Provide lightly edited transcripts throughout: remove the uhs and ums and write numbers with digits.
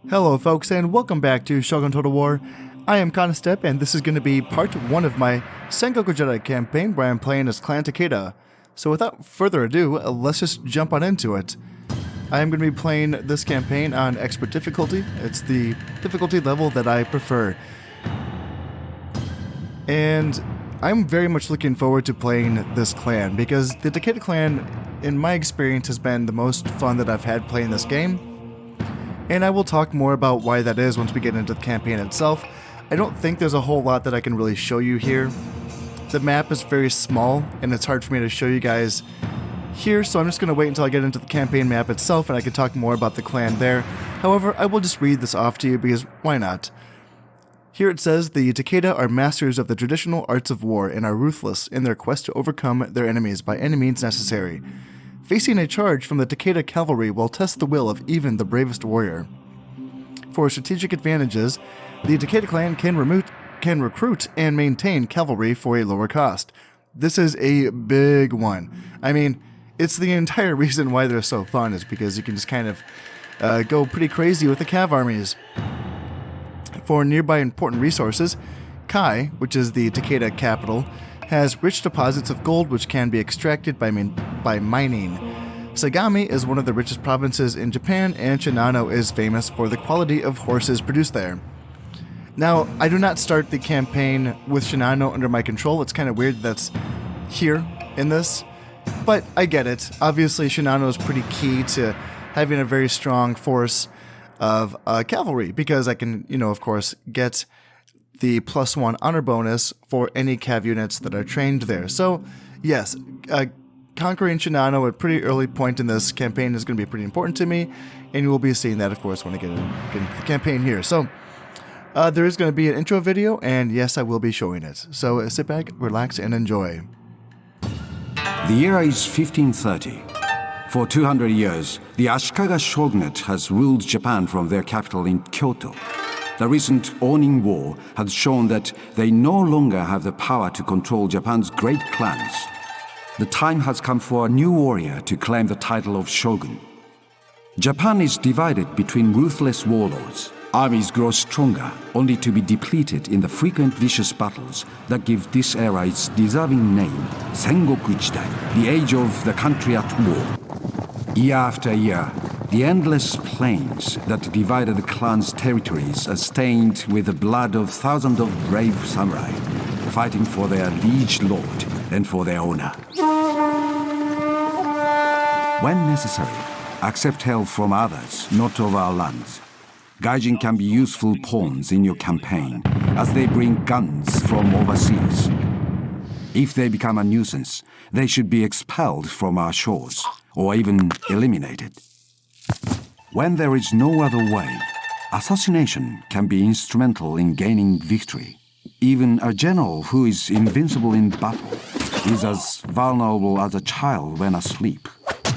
Hello folks, and welcome back to Shogun Total War. I am Constep, and this is going to be part 1 of my Sengoku Jedi campaign where I'm playing as Clan Takeda. So without further ado, let's just jump on into it. I am going to be playing this campaign on Expert difficulty. It's the difficulty level that I prefer. And I'm very much looking forward to playing this clan, because the Takeda clan, in my experience, has been the most fun that I've had playing this game. And I will talk more about why that is once we get into the campaign itself. I don't think there's a whole lot that I can really show you here. The map is very small, and it's hard for me to show you guys here, so I'm just going to wait until I get into the campaign map itself and I can talk more about the clan there. However, I will just read this off to you because why not? Here it says, the Takeda are masters of the traditional arts of war and are ruthless in their quest to overcome their enemies by any means necessary. Facing a charge from the Takeda cavalry will test the will of even the bravest warrior. For strategic advantages, the Takeda clan can recruit and maintain cavalry for a lower cost. This is a big one. I mean, it's the entire reason why they're so fun is because you can just kind of go pretty crazy with the cav armies. For nearby important resources, Kai, which is the Takeda capital, has rich deposits of gold which can be extracted by mining. Sagami is one of the richest provinces in Japan, and Shinano is famous for the quality of horses produced there. Now, I do not start the campaign with Shinano under my control. It's kind of weird that's here in this, but I get it. Obviously, Shinano is pretty key to having a very strong force of cavalry, because I can, of course, get the +1 honor bonus for any cav units that are trained there. So, yes, conquering Shinano at a pretty early point in this campaign is going to be pretty important to me, and you will be seeing that, of course, when I get into the campaign here. So, there is going to be an intro video, and yes, I will be showing it. So, sit back, relax, and enjoy. The year is 1530. For 200 years, the Ashikaga shogunate has ruled Japan from their capital in Kyoto. The recent Onin War has shown that they no longer have the power to control Japan's great clans. The time has come for a new warrior to claim the title of shogun. Japan is divided between ruthless warlords. Armies grow stronger, only to be depleted in the frequent vicious battles that give this era its deserving name, Sengoku Jidai, the age of the country at war. Year after year, the endless plains that divided the clan's territories are stained with the blood of thousands of brave samurai, fighting for their liege lord and for their honor. When necessary, accept help from others, not of our lands. Gaijin can be useful pawns in your campaign, as they bring guns from overseas. If they become a nuisance, they should be expelled from our shores, or even eliminated. When there is no other way, assassination can be instrumental in gaining victory. Even a general who is invincible in battle is as vulnerable as a child when asleep.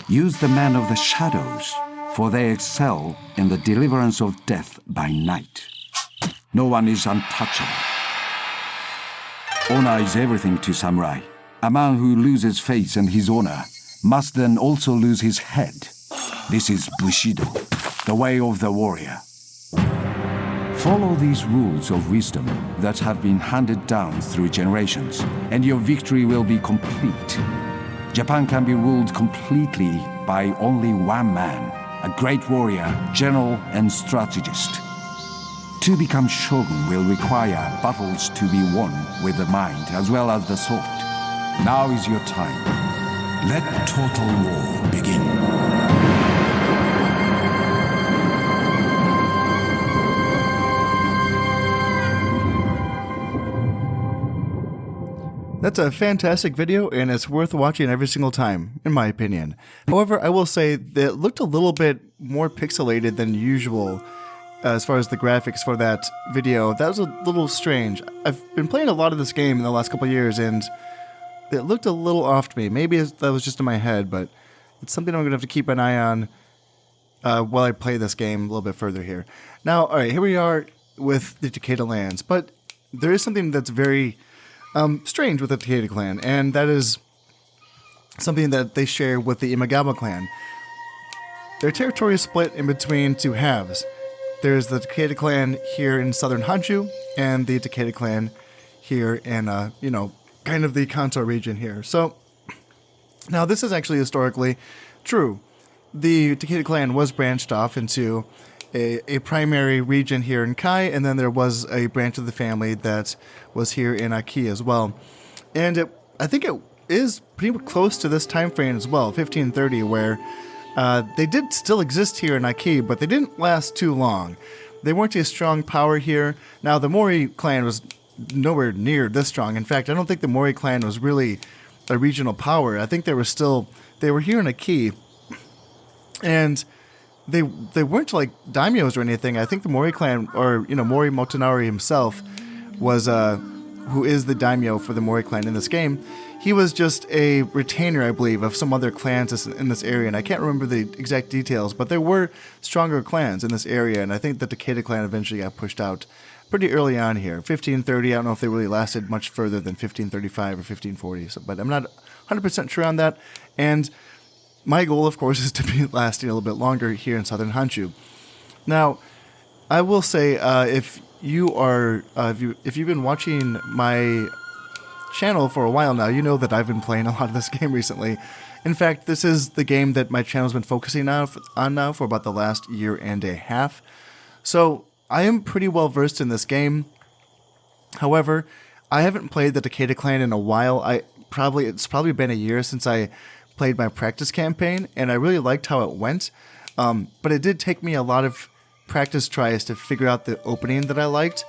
Use the men of the shadows, for they excel in the deliverance of death by night. No one is untouchable. Honor is everything to samurai. A man who loses faith and his honor must then also lose his head. This is Bushido, the way of the warrior. Follow these rules of wisdom that have been handed down through generations, and your victory will be complete. Japan can be ruled completely by only one man, a great warrior, general, and strategist. To become shogun will require battles to be won with the mind as well as the sword. Now is your time. Let total war begin. That's a fantastic video, and it's worth watching every single time, in my opinion. However, I will say that it looked a little bit more pixelated than usual as far as the graphics for that video. That was a little strange. I've been playing a lot of this game in the last couple of years, and it looked a little off to me. Maybe that was just in my head, but it's something I'm going to have to keep an eye on while I play this game a little bit further here. Now, all right, here we are with the Takeda lands, but there is something that's very strange with the Takeda clan, and that is something that they share with the Imagawa clan. Their territory is split in between two halves. there's the Takeda clan here in southern Honshu, and the Takeda clan here in, kind of the Kanto region here. So, now this is actually historically true. The Takeda clan was branched off into a primary region here in Kai, and then there was a branch of the family that was here in Aki as well. And I think it is pretty close to this time frame as well, 1530, where they did still exist here in Aki, but they didn't last too long. They weren't a strong power here. Now, the Mori clan was nowhere near this strong. In fact, I don't think the Mori clan was really a regional power. I think they were here in Aki, and they weren't like daimyos or anything. I think the Mori clan, or Mori Motonari himself, was who is the daimyo for the Mori clan in this game. He was just a retainer, I believe, of some other clans in this area, and I can't remember the exact details, but there were stronger clans in this area, and I think the Takeda clan eventually got pushed out pretty early on here. 1530, I don't know if they really lasted much further than 1535 or 1540, but I'm not 100% sure on that, and my goal, of course, is to be lasting a little bit longer here in southern Honshu. Now, I will say, if you've been watching my channel for a while now, you know that I've been playing a lot of this game recently. In fact, this is the game that my channel's been focusing on now for about the last year and a half. So I am pretty well versed in this game. However, I haven't played the Takeda clan in a while. It's probably been a year since I played my practice campaign, and I really liked how it went. But it did take me a lot of practice tries to figure out the opening that I liked,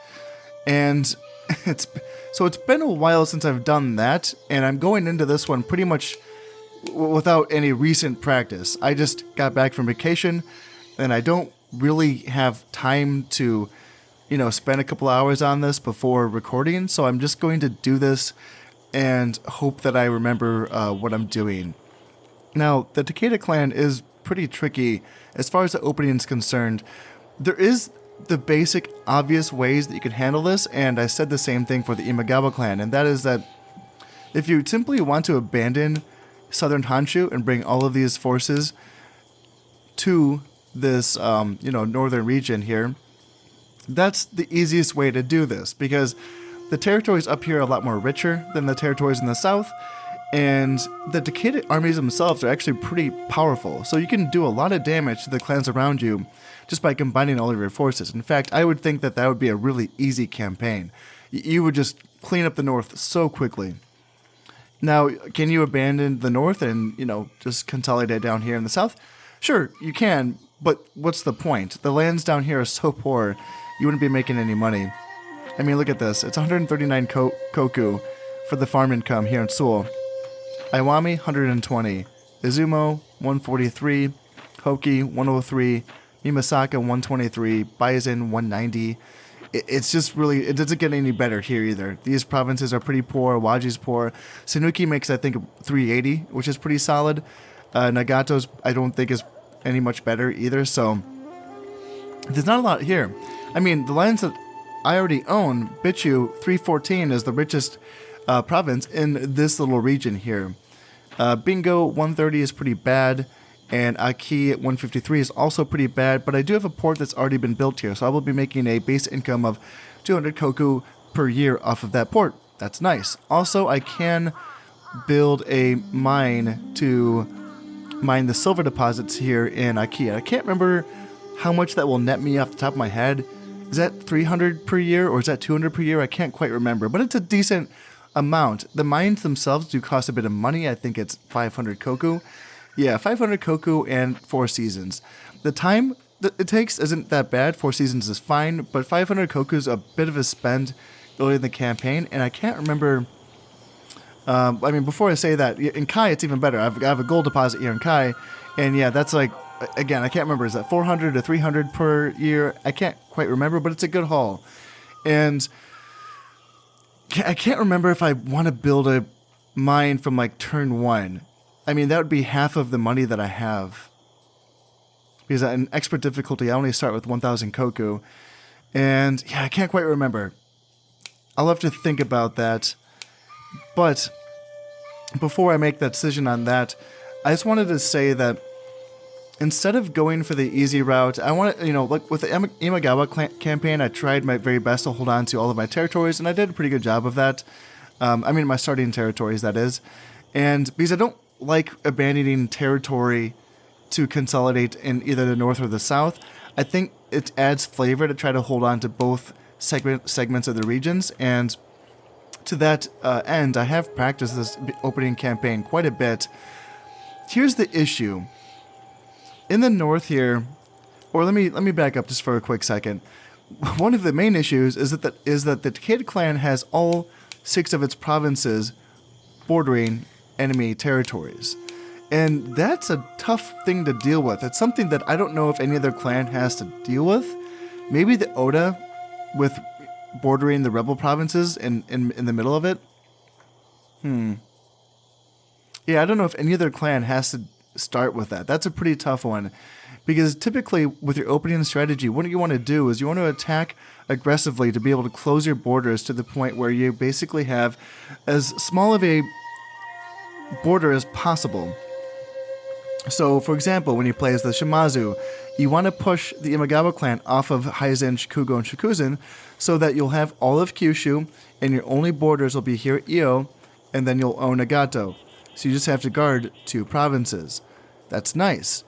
and it's been a while since I've done that, and I'm going into this one pretty much without any recent practice. I just got back from vacation, and I don't really have time to, spend a couple hours on this before recording, so I'm just going to do this and hope that I remember what I'm doing. Now, the Takeda clan is pretty tricky as far as the opening is concerned. There is the basic, obvious ways that you can handle this, and I said the same thing for the Imagawa clan, and that is that if you simply want to abandon southern Honshu and bring all of these forces to this, northern region here, that's the easiest way to do this, because the territories up here are a lot more richer than the territories in the south, and the Takeda armies themselves are actually pretty powerful, so you can do a lot of damage to the clans around you just by combining all of your forces. In fact, I would think that would be a really easy campaign. You would just clean up the north so quickly. Now, can you abandon the north and, just consolidate down here in the south? Sure, you can, but what's the point? The lands down here are so poor, you wouldn't be making any money. I mean, look at this. It's 139 koku for the farm income here in Seoul. Iwami, 120. Izumo, 143. Hoki, 103. Mimasaka, 123. Baizen, 190. It's just really, it doesn't get any better here either. These provinces are pretty poor. Waji's poor. Sanuki makes, I think, 380, which is pretty solid. Nagato's, I don't think, is any much better either, so there's not a lot here. I mean, the lands that I already own, Bichu, 314 is the richest province in this little region here. Bingo, 130 is pretty bad, and Aki at 153 is also pretty bad, but I do have a port that's already been built here, so I will be making a base income of 200 koku per year off of that port. That's nice. Also, I can build a mine to mine the silver deposits here in Aki. I can't remember how much that will net me off the top of my head. Is that 300 per year or is that 200 per year? I can't quite remember, but it's a decent amount. The mines themselves do cost a bit of money. I think it's 500 koku. Yeah, 500 koku and 4 seasons. The time that it takes isn't that bad. 4 seasons is fine, but 500 koku is a bit of a spend early in the campaign, and I can't remember. Before I say that, in Kai it's even better. I have a gold deposit here in Kai, and yeah, that's like, again, I can't remember. Is that 400 to 300 per year? I can't quite remember, but it's a good haul. And I can't remember if I want to build a mine from like turn 1. I mean, that would be half of the money that I have. Because in expert difficulty, I only start with 1,000 koku. And yeah, I can't quite remember. I'll have to think about that. But before I make that decision on that, I just wanted to say that instead of going for the easy route, I want to, like with the Imagawa campaign, I tried my very best to hold on to all of my territories, and I did a pretty good job of that. My starting territories, that is. And because I don't like abandoning territory to consolidate in either the north or the south, I think it adds flavor to try to hold on to both segments of the regions. And to that end, I have practiced this opening campaign quite a bit. Here's the issue. In the north here, or let me back up just for a quick second. One of the main issues is that the Takeda clan has all 6 of its provinces bordering enemy territories. And that's a tough thing to deal with. It's something that I don't know if any other clan has to deal with. Maybe the Oda with bordering the rebel provinces in the middle of it. Yeah, I don't know if any other clan has to start with that. That's a pretty tough one, because typically with your opening strategy, what you want to do is you want to attack aggressively to be able to close your borders to the point where you basically have as small of a border as possible. So, for example, when you play as the Shimazu, you want to push the Imagawa clan off of Haizen, Shikugo, and Shikuzen so that you'll have all of Kyushu, and your only borders will be here at Iyo, and then you'll own Nagato. So you just have to guard 2 provinces. That's nice.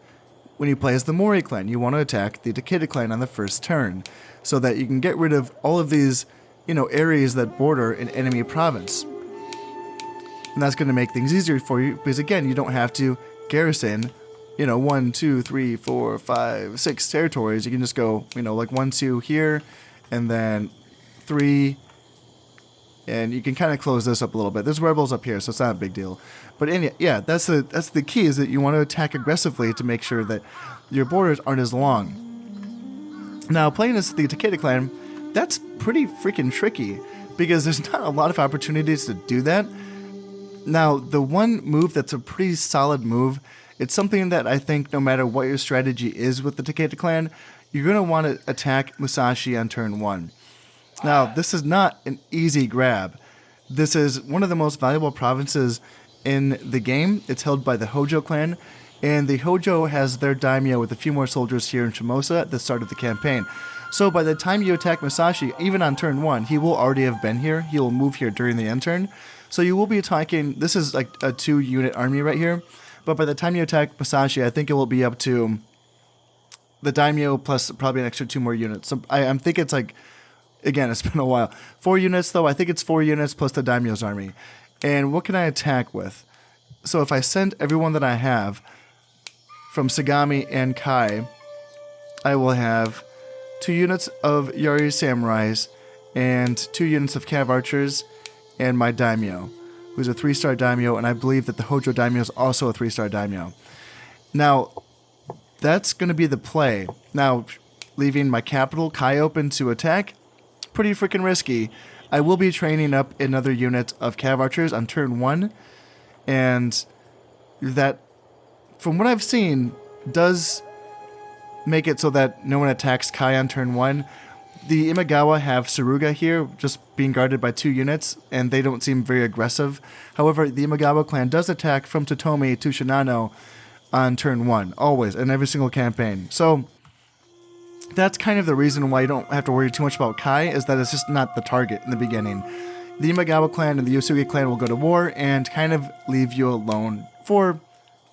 When you play as the Mori clan, you want to attack the Takeda clan on the first turn, so that you can get rid of all of these, areas that border an enemy province. And that's going to make things easier for you, because again, you don't have to garrison, 1, 2, 3, 4, 5, 6 territories. You can just go, like 1, 2 here, and then 3, and you can kind of close this up a little bit. There's rebels up here, so it's not a big deal. But yeah, that's the key, is that you want to attack aggressively to make sure that your borders aren't as long. Now, playing as the Takeda clan, that's pretty freaking tricky, because there's not a lot of opportunities to do that. Now, the one move that's a pretty solid move, it's something that I think no matter what your strategy is with the Takeda clan, you're going to want to attack Musashi on turn 1. Now, this is not an easy grab. This is one of the most valuable provinces in the game. It's held by the Hojo clan, and the Hojo has their daimyo with a few more soldiers here in Shimosa at the start of the campaign. So by the time you attack Musashi, even on turn 1, he will already have been here. He will move here during the end turn. So you will be attacking, this is like a 2-unit army right here, but by the time you attack Musashi, I think it will be up to the daimyo plus probably an extra 2 more units. So I'm thinking it's like, again, it's been a while. 4 units though, I think it's 4 units plus the daimyo's army. And what can I attack with? So if I send everyone that I have from Sagami and Kai, I will have 2 units of Yari samurais and 2 units of cav archers and my daimyo, who's a 3-star daimyo, and I believe that the Hojo daimyo is also a 3-star daimyo. Now, that's going to be the play. Now, leaving my capital, Kai, open to attack, pretty freaking risky. I will be training up another unit of cav archers on turn 1, and that, from what I've seen, does make it so that no one attacks Kai on turn 1. The Imagawa have Suruga here, just being guarded by 2 units, and they don't seem very aggressive. However, the Imagawa clan does attack from Totomi to Shinano on turn 1, always, in every single campaign. So that's kind of the reason why you don't have to worry too much about Kai, is that it's just not the target in the beginning. The Imagawa clan and the Yosuke clan will go to war and kind of leave you alone for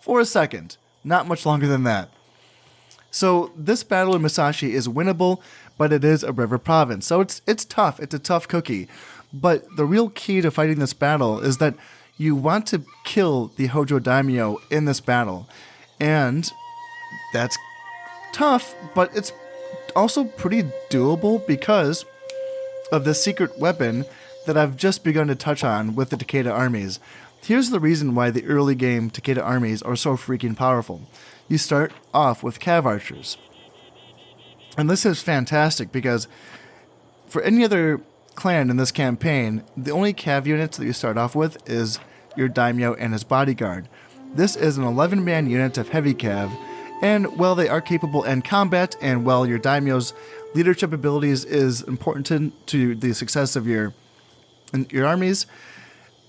a second. Not much longer than that. So this battle in Musashi is winnable, but it is a river province. So it's tough. It's a tough cookie. But the real key to fighting this battle is that you want to kill the Hojo daimyo in this battle. And that's tough, but it's also pretty doable because of the secret weapon that I've just begun to touch on with the Takeda armies. Here's the reason why the early game Takeda armies are so freaking powerful. You start off with cav archers. And this is fantastic because for any other clan in this campaign, the only cav units that you start off with is your daimyo and his bodyguard. This is an 11-man unit of heavy cav, and while they are capable in combat, and while your daimyo's leadership abilities is important to the success of your armies,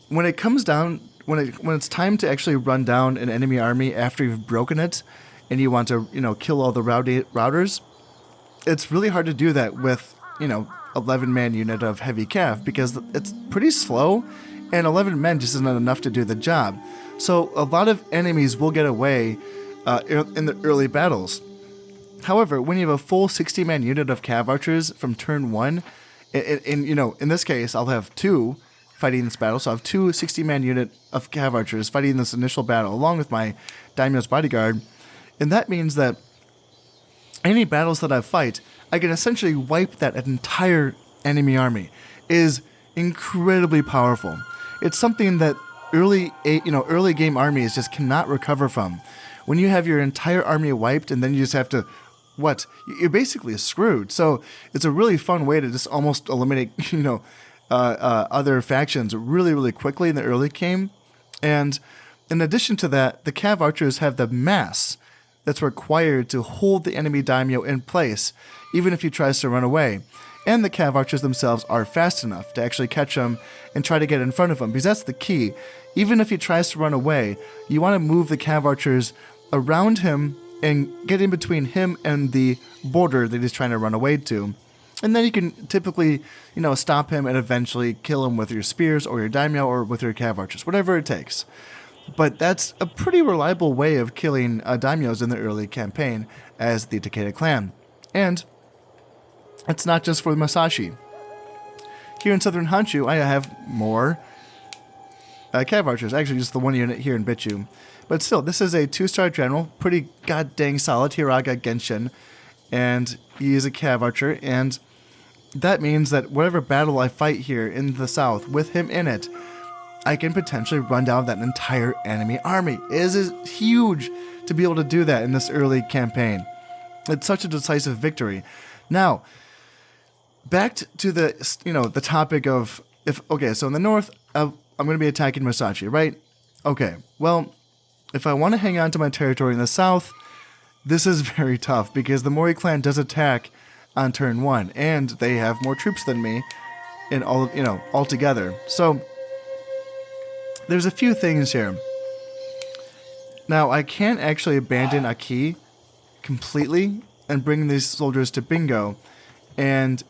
when it comes down, when it's time to actually run down an enemy army after you've broken it, and you want to, kill all the routers, it's really hard to do that with, 11-man unit of heavy cav because it's pretty slow, and 11 men just isn't enough to do the job. So a lot of enemies will get away in the early battles. However, when you have a full 60-man unit of cav archers from turn 1, in this case, I'll have 2 fighting this battle, so I have 2 60-man unit of cav archers fighting this initial battle along with my daimyo's bodyguard, and that means that any battles that I fight, I can essentially wipe that entire enemy army. It is incredibly powerful. It's something that early game armies just cannot recover from. When you have your entire army wiped and then you just have to, you're basically screwed. So it's a really fun way to just almost eliminate, other factions really, really quickly in the early game. And in addition to that, the cav archers have the mass that's required to hold the enemy daimyo in place, even if he tries to run away. And the cav archers themselves are fast enough to actually catch him and try to get in front of him, because that's the key. Even if he tries to run away, you want to move the cav archers around him and get in between him and the border that he's trying to run away to. And then you can typically, stop him and eventually kill him with your spears or your daimyo or with your cav archers, whatever it takes. But that's a pretty reliable way of killing daimyos in the early campaign as the Takeda clan. And it's not just for Musashi. Here in Southern Honshu, I have more cav archers. Actually, just the one unit here in Bichu. But still, this is a 2-star general, pretty goddamn solid Hiraga Genshin, and he is a cav archer, and that means that whatever battle I fight here in the south with him in it, I can potentially run down that entire enemy army. It is huge to be able to do that in this early campaign. It's such a decisive victory. Now, back to the topic of so in the north, I'm going to be attacking Musashi, right? Okay, well, if I want to hang on to my territory in the south, this is very tough because the Mori clan does attack on turn 1, and they have more troops than me in all together. So there's a few things here. Now, I can't actually abandon Aki completely and bring these soldiers to Bingo, and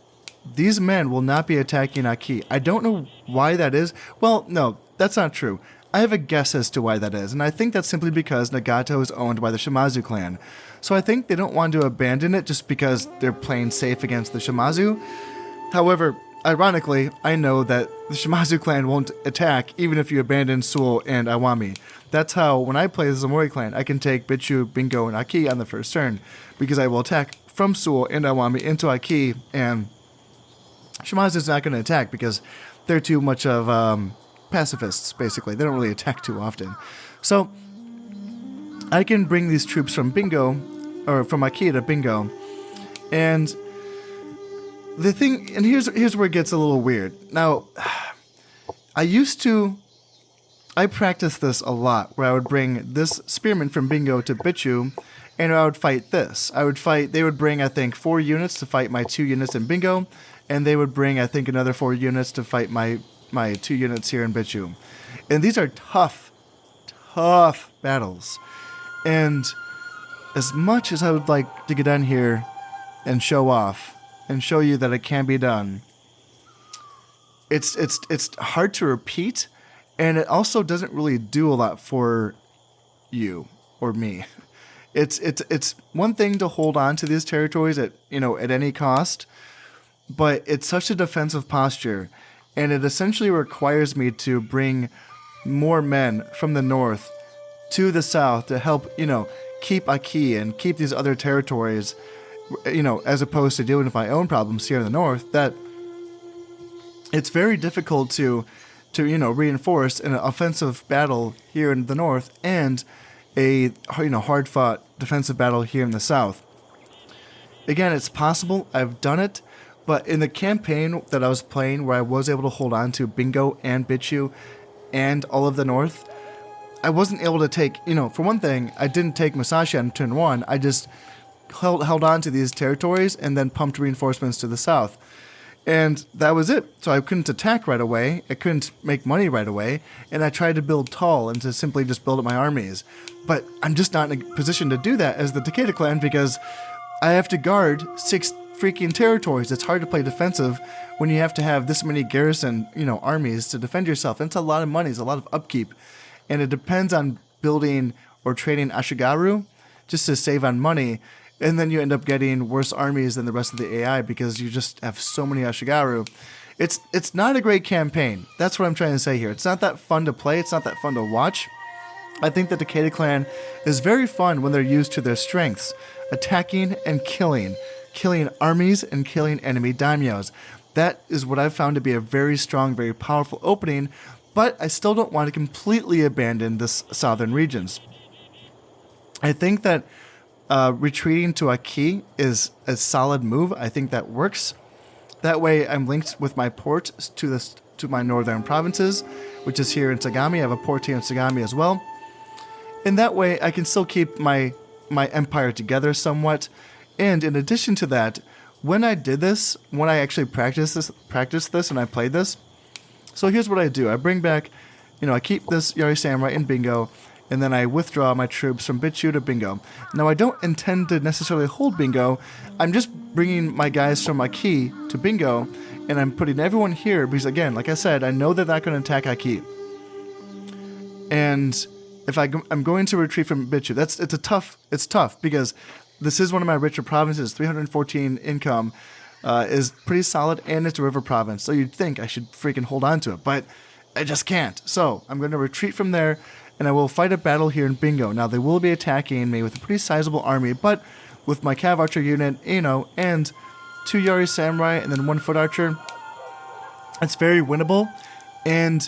these men will not be attacking Aki. I don't know why that is. Well, no, that's not true. I have a guess as to why that is, and I think that's simply because Nagato is owned by the Shimazu clan. So I think they don't want to abandon it just because they're playing safe against the Shimazu. However, ironically, I know that the Shimazu clan won't attack even if you abandon Suo and Iwami. That's how, when I play the Zamori clan, I can take Bichu, Bingo, and Aki on the first turn, because I will attack from Suo and Iwami into Aki, and Shimazu's not going to attack because they're too much of pacifists, basically. They don't really attack too often. So I can bring these troops from Bingo, or from Aki to Bingo, and the thing, and here's where it gets a little weird. Now, I practiced this a lot, where I would bring this spearman from Bingo to Bichu, and I would fight this. They would bring, I think, 4 units to fight my 2 units in Bingo, and they would bring, I think, another 4 units to fight my 2 units here in Bichu. And these are tough battles. And as much as I would like to get on here and show off, and show you that it can be done, it's hard to repeat, and it also doesn't really do a lot for you or me. It's one thing to hold on to these territories at any cost, but it's such a defensive posture, and it essentially requires me to bring more men from the north to the south to help keep Aki and keep these other territories, as opposed to dealing with my own problems here in the north, that it's very difficult to reinforce an offensive battle here in the north and a hard-fought defensive battle here in the south. Again, it's possible. I've done it, but in the campaign that I was playing, where I was able to hold on to Bingo and Bichu and all of the north, I wasn't able to take, for one thing, I didn't take Musashi on turn 1. I just held on to these territories and then pumped reinforcements to the south. And that was it. So I couldn't attack right away. I couldn't make money right away. And I tried to build tall and to simply just build up my armies. But I'm just not in a position to do that as the Takeda clan because I have to guard 6 freaking territories. It's hard to play defensive when you have to have this many garrison, armies to defend yourself. And it's a lot of money. It's a lot of upkeep. And it depends on building or trading Ashigaru just to save on money. And then you end up getting worse armies than the rest of the AI because you just have so many Ashigaru. It's not a great campaign. That's what I'm trying to say here. It's not that fun to play. It's not that fun to watch. I think the Takeda clan is very fun when they're used to their strengths. Attacking and killing. Killing armies and killing enemy daimyos. That is what I've found to be a very strong, very powerful opening. But I still don't want to completely abandon the southern regions. I think that retreating to Aki is a solid move. I think that works. That way I'm linked with my port to my northern provinces, which is here in Sagami. I have a port here in Sagami as well. And that way I can still keep my empire together somewhat. And in addition to that, when I did this, when I actually practiced this and I played this, so here's what I do. I bring back, I keep this Yari Samurai in Bingo, and then I withdraw my troops from Bitchu to Bingo. Now, I don't intend to necessarily hold Bingo. I'm just bringing my guys from Aki to Bingo, and I'm putting everyone here because, again, like I said, I know they're not going to attack Aki. And if I'm going to retreat from Bitchu, it's tough because this is one of my richer provinces. 314 income is pretty solid, and it's a river province. So you'd think I should freaking hold on to it, but I just can't. So I'm going to retreat from there. And I will fight a battle here in Bingo. Now, they will be attacking me with a pretty sizable army, but with my Cav Archer unit, and 2 Yari Samurai and then 1 Foot Archer, it's very winnable. And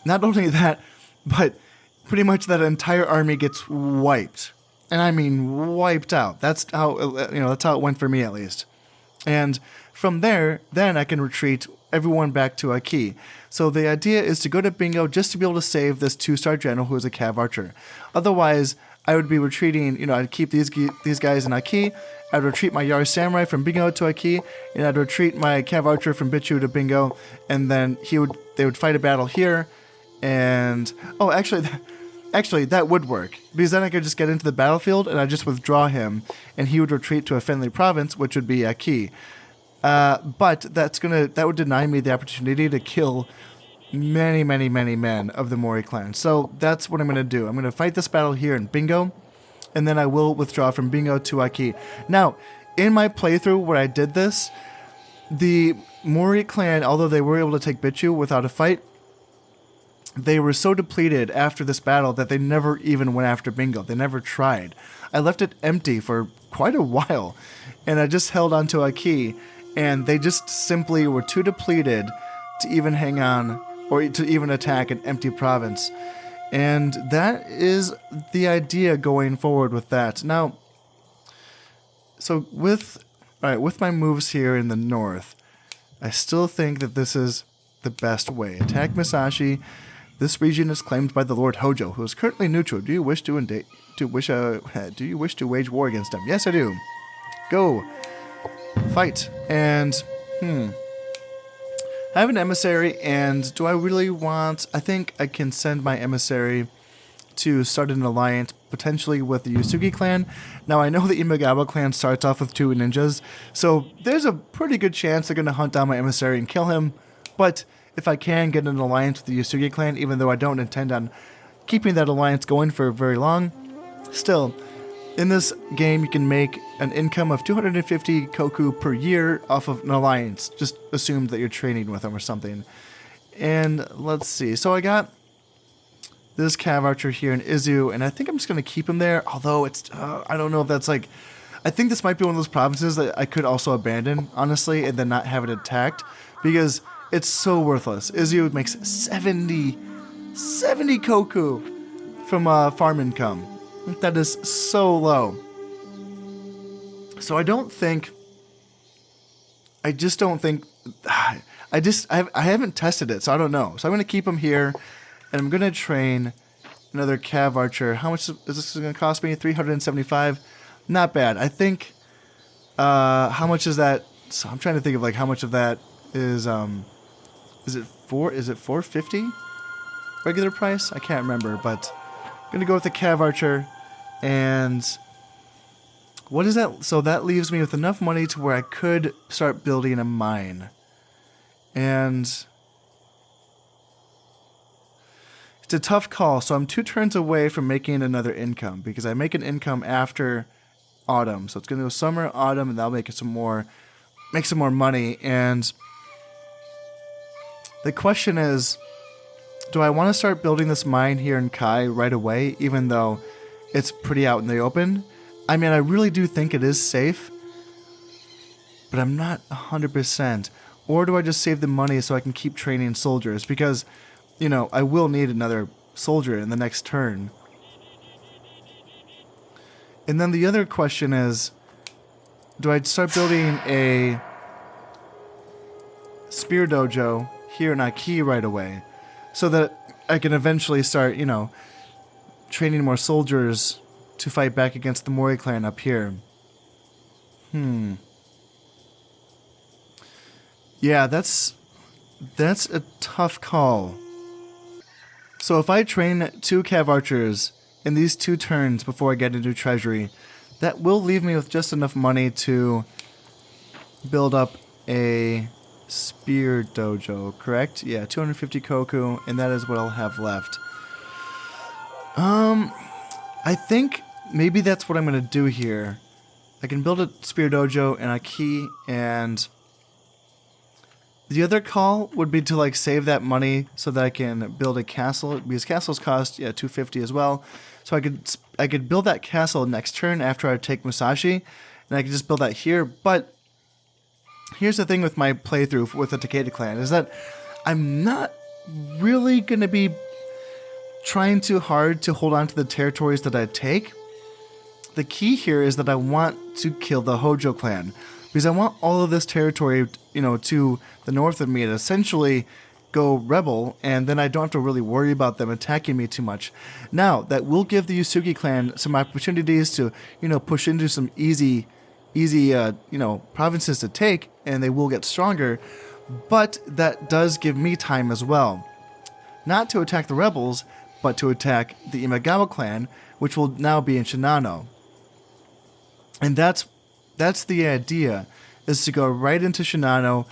not only that, but pretty much that entire army gets wiped. And I mean wiped out. That's how it went for me at least. And from there, then I can retreat everyone back to Aki. So the idea is to go to Bingo just to be able to save this 2-star general who is a Cav Archer. Otherwise, I would be retreating, I'd keep these guys in Aki, I'd retreat my Yari Samurai from Bingo to Aki, and I'd retreat my Cav Archer from Bitchu to Bingo, and then they would fight a battle here, and, actually that would work, because then I could just get into the battlefield, and I'd just withdraw him, and he would retreat to a friendly province, which would be Aki. But that would deny me the opportunity to kill many, many, many men of the Mori clan. So that's what I'm going to do. I'm going to fight this battle here in Bingo, and then I will withdraw from Bingo to Aki. Now, in my playthrough where I did this, the Mori clan, although they were able to take Bitchu without a fight, they were so depleted after this battle that they never even went after Bingo. They never tried. I left it empty for quite a while, and I just held on to Aki. And they just simply were too depleted to even hang on or to even attack an empty province. And that is the idea going forward with that. Now, so with my moves here in the north, I still think that this is the best way. Attack Musashi. This region is claimed by the Lord Hojo, who is currently neutral. Do you wish to wage war against him? Yes, I do. Go. Fight. And, I have an emissary, and do I really want... I think I can send my emissary to start an alliance, potentially with the Yusugi clan. Now, I know the Imagawa clan starts off with 2 ninjas, so there's a pretty good chance they're going to hunt down my emissary and kill him. But if I can get an alliance with the Yusugi clan, even though I don't intend on keeping that alliance going for very long, still... In this game, you can make an income of 250 koku per year off of an alliance. Just assume that you're training with them or something. And let's see. So I got this Cav Archer here in Izu, and I think I'm just going to keep him there. Although it's, I don't know if that's like... I think this might be one of those provinces that I could also abandon, honestly, and then not have it attacked. Because it's so worthless. Izu makes 70 koku from farm income. That is so low. So I just don't think, I haven't tested it, so I don't know. So I'm going to keep him here, and I'm going to train another Cav Archer. How much is this going to cost me? 375. Not bad. I think, how much is that? So I'm trying to think of like how much of that is it 450 regular price? I can't remember, but I'm gonna go with the Cav Archer. And what is that? So that leaves me with enough money to where I could start building a mine. And it's a tough call, so I'm 2 turns away from making another income, because I make an income after autumn. So it's gonna go summer, autumn, and that'll make some more money. And the question is, do I want to start building this mine here in Kai right away, even though it's pretty out in the open? I mean, I really do think it is safe, but I'm not 100%. Or do I just save the money so I can keep training soldiers? Because, you know, I will need another soldier in the next turn. And then the other question is, do I start building a spear dojo here in Aki right away, so that I can eventually start, you know, training more soldiers to fight back against the Mori clan up here? Yeah, that's a tough call. So if I train 2 Cav Archers in these 2 turns before I get into Treasury, that will leave me with just enough money to build up a spear dojo, correct? Yeah, 250 koku, and that is what I'll have left. I think maybe that's what I'm going to do here. I can build a spear dojo and a key, and the other call would be to like save that money so that I can build a castle, because castles cost 250 as well. So I could build that castle next turn after I take Musashi, and I could just build that here. But here's the thing with my playthrough with the Takeda clan, is that I'm not really going to be trying too hard to hold on to the territories that I take. The key here is that I want to kill the Hojo clan, because I want all of this territory, you know, to the north of me to essentially go rebel, and then I don't have to really worry about them attacking me too much. Now, that will give the Yusuke clan some opportunities to, you know, push into some easy, you know, provinces to take, and they will get stronger, but that does give me time as well. Not to attack the rebels, but to attack the Imagawa clan, which will now be in Shinano. And that's the idea, is to go right into Shinano,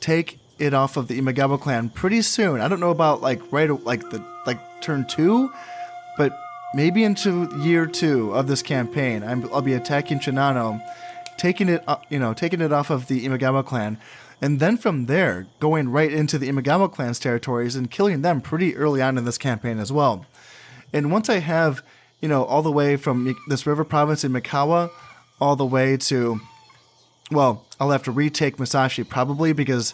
take it off of the Imagawa clan pretty soon. I don't know about turn 2, but maybe into year 2 of this campaign, I'll be attacking Shinano, taking it off of the Imagawa clan, and then from there going right into the Imagawa clan's territories and killing them pretty early on in this campaign as well. And once I have, you know, all the way from this river province in Mikawa all the way to, well, I'll have to retake Musashi probably, because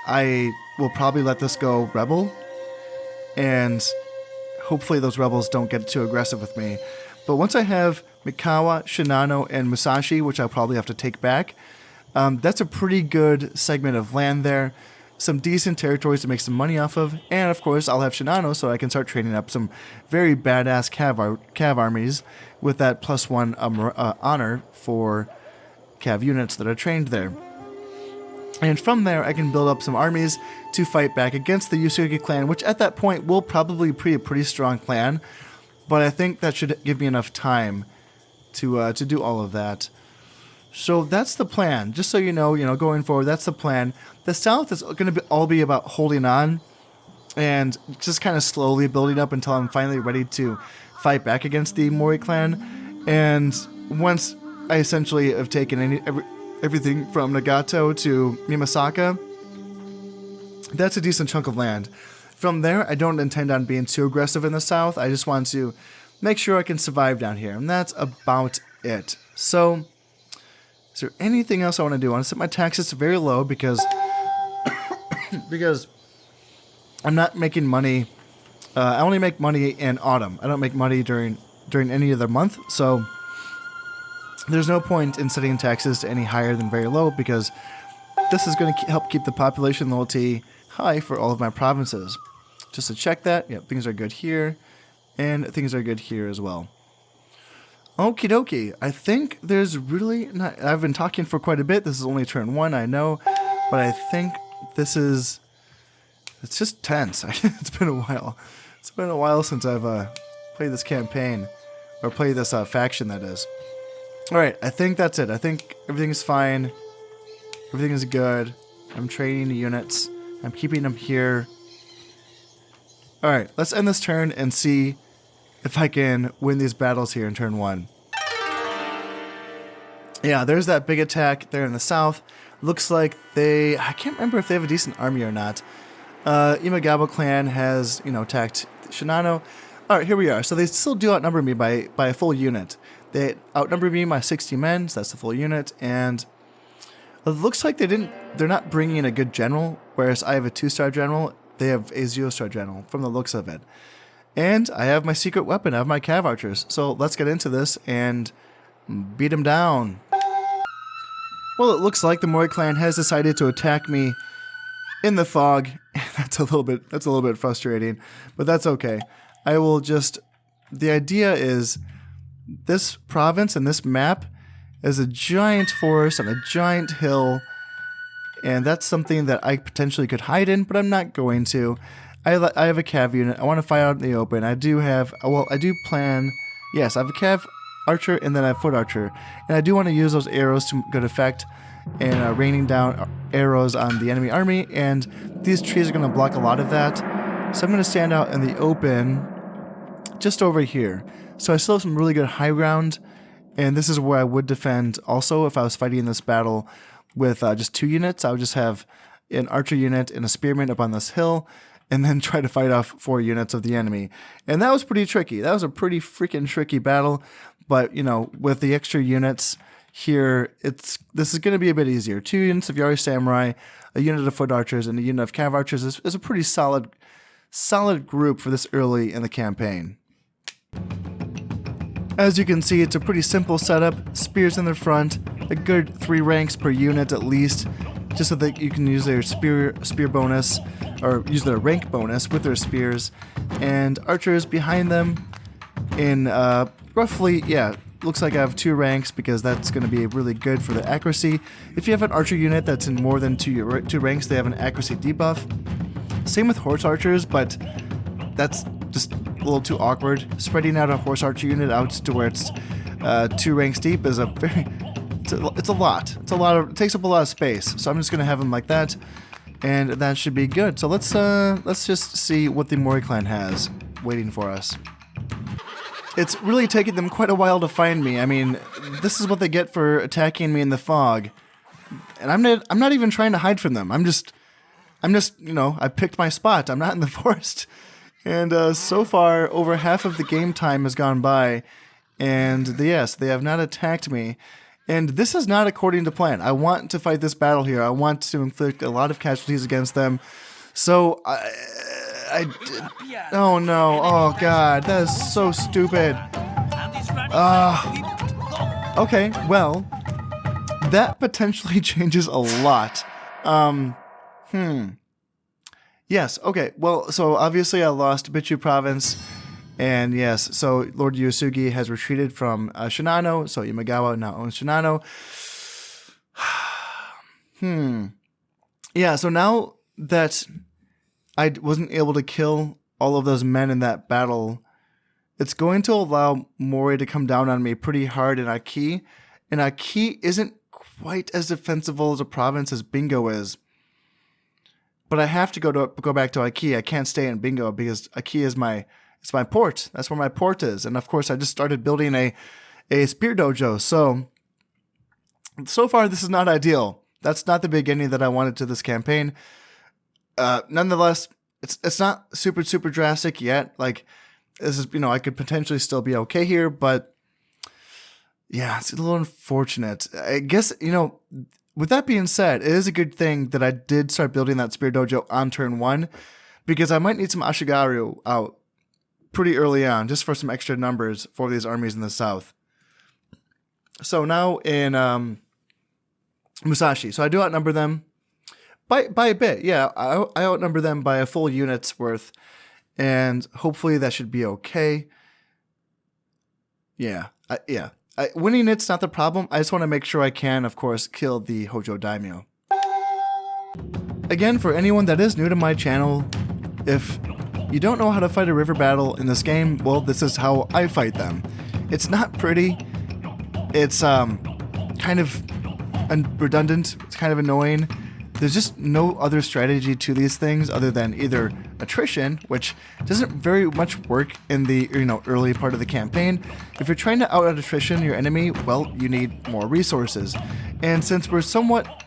I will probably let this go rebel, and hopefully those rebels don't get too aggressive with me. But once I have Mikawa, Shinano, and Musashi, which I'll probably have to take back, that's a pretty good segment of land there. Some decent territories to make some money off of, and of course I'll have Shinano, so I can start training up some very badass Cav armies with that +1 honor for Cav units that are trained there. And from there I can build up some armies to fight back against the Yusuke clan, which at that point will probably be a pretty strong clan, but I think that should give me enough time to do all of that. So that's the plan. Just so you know, going forward, that's the plan. The south is going to all be about holding on and just kind of slowly building up until I'm finally ready to fight back against the Mori clan. And once I essentially have taken everything from Nagato to Mimasaka, that's a decent chunk of land. From there, I don't intend on being too aggressive in the south. I just want to make sure I can survive down here, and that's about it. So, is there anything else I want to do? I want to set my taxes to very low because I'm not making money. I only make money in autumn. I don't make money during any other month, so there's no point in setting taxes to any higher than very low, because this is going to help keep the population loyalty high for all of my provinces. Just to check that, yep, things are good here, and things are good here as well. Okie dokie, I think there's really not... I've been talking for quite a bit. This is only turn 1, I know, but I think it's just tense. It's been a while. It's been a while since I've played this campaign, or played this faction, that is. Alright, I think that's it. I think everything's fine. Everything is good. I'm training the units. I'm keeping them here. Alright, let's end this turn and see if I can win these battles here in turn 1. Yeah, there's that big attack there in the south. Looks like I can't remember if they have a decent army or not. Imagawa clan has, attacked Shinano. Alright, here we are. So they still do outnumber me by a full unit. They outnumber me by 60 men, so that's the full unit, and it looks like they're not bringing in a good general, whereas I have a 2-star general. They have a 0-star general, from the looks of it. And I have my secret weapon, I have my cav archers. So let's get into this and beat them down. Well, it looks like the Mori clan has decided to attack me in the fog. That's a little bit frustrating, but that's okay. I will just, the idea is this province and this map is a giant forest on a giant hill, and that's something that I potentially could hide in, but I'm not going to. I have a cav unit. I want to fight out in the open. I do plan, yes, I have a cav archer and then I have foot archer, and I do want to use those arrows to good effect and raining down arrows on the enemy army, and these trees are going to block a lot of that, so I'm going to stand out in the open just over here. So I still have some really good high ground, and this is where I would defend also if I was fighting this battle with just 2 units. I would just have an archer unit and a spearman up on this hill, and then try to fight off 4 units of the enemy. And that was pretty tricky. That was a pretty freaking tricky battle, but with the extra units here, this is going to be a bit easier. 2 units of Yari Samurai, a unit of foot archers, and a unit of cav archers is a pretty solid group for this early in the campaign. As you can see, it's a pretty simple setup. Spears in the front, a good 3 ranks per unit at least, just so that you can use their spear bonus, or use their rank bonus with their spears, and archers behind them in roughly, looks like I have 2 ranks because that's going to be really good for the accuracy. If you have an archer unit that's in more than 2 ranks, they have an accuracy debuff. Same with horse archers, but that's just a little too awkward. Spreading out a horse archer unit out to where it's 2 ranks deep is it's a lot. It takes up a lot of space. So I'm just going to have them like that, and that should be good. So let's just see what the Mori clan has waiting for us. It's really taken them quite a while to find me. I mean, this is what they get for attacking me in the fog, and I'm not even trying to hide from them. I'm just I picked my spot. I'm not in the forest, and so far over half of the game time has gone by, and yes, they have not attacked me. And this is not according to plan. I want to fight this battle here. I want to inflict a lot of casualties against them. So oh no, oh god, that is so stupid. Okay, well, that potentially changes a lot. Yes, okay, well, so obviously I lost Bichu province. And yes, so Lord Yusugi has retreated from Shinano, so Imagawa now owns Shinano. Yeah, so now that I wasn't able to kill all of those men in that battle, it's going to allow Mori to come down on me pretty hard in Aki. And Aki isn't quite as defensible as a province as Bingo is. But I have to go back to Aki. I can't stay in Bingo because Aki is my port. That's where my port is. And of course, I just started building a spear dojo. So far, this is not ideal. That's not the beginning that I wanted to this campaign. Nonetheless, it's not super drastic yet. Like, this is, I could potentially still be okay here, but yeah, it's a little unfortunate. I guess, with that being said, it is a good thing that I did start building that spear dojo on turn 1, because I might need some Ashigaru out pretty early on, just for some extra numbers for these armies in the south. So now in Musashi, so I do outnumber them by a bit. Yeah, I outnumber them by a full unit's worth, and hopefully that should be okay. Yeah, winning it's not the problem. I just want to make sure I can, of course, kill the Hojo Daimyo. again, for anyone that is new to my channel, if you don't know how to fight a river battle in this game, well, this is how I fight them. It's not pretty. It's kind of redundant. It's kind of annoying. There's just no other strategy to these things other than either attrition, which doesn't very much work in the early part of the campaign. If you're trying to out attrition your enemy, well, you need more resources. And since we're somewhat,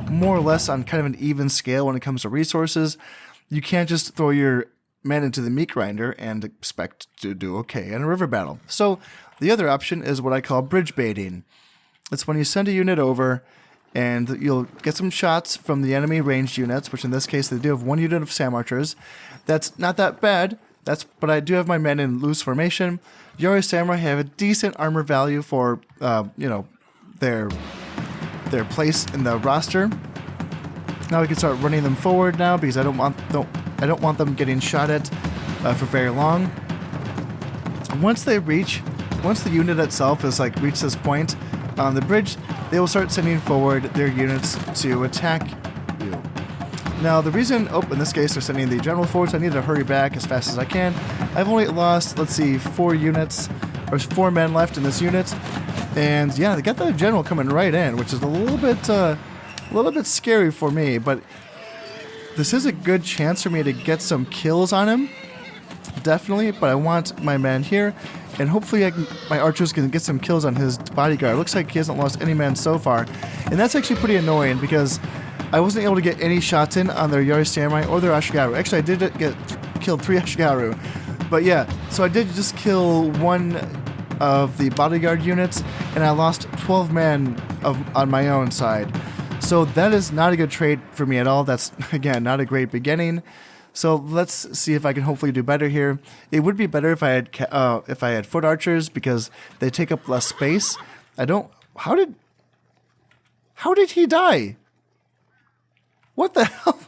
more or less on kind of an even scale when it comes to resources, you can't just throw your men into the meat grinder and expect to do okay in a river battle. So the other option is what I call bridge baiting. It's when you send a unit over and you'll get some shots from the enemy ranged units, which in this case they do have one unit of SAM archers. That's not that bad, but I do have my men in loose formation. Yari Samurai have a decent armor value for their place in the roster. Now we can start running them forward now because I don't want them getting shot at for very long. Once the unit itself has reached this point on the bridge, they will start sending forward their units to attack you. Now the reason, in this case they're sending the general forward, so I need to hurry back as fast as I can. I've only lost, 4 units, or 4 men left in this unit, and yeah, they got the general coming right in, which is a little bit scary for me, but this is a good chance for me to get some kills on him, definitely, but I want my men here, and hopefully my archers can get some kills on his bodyguard. Looks like he hasn't lost any men so far, and that's actually pretty annoying because I wasn't able to get any shots in on their Yari Samurai or their Ashigaru. Actually, I did killed 3 Ashigaru, but yeah, so I did just kill 1 of the bodyguard units, and I lost 12 men on my own side. So that is not a good trade for me at all. That's, again, not a great beginning. So let's see if I can hopefully do better here. It would be better if I had foot archers because they take up less space. How did he die? What the hell?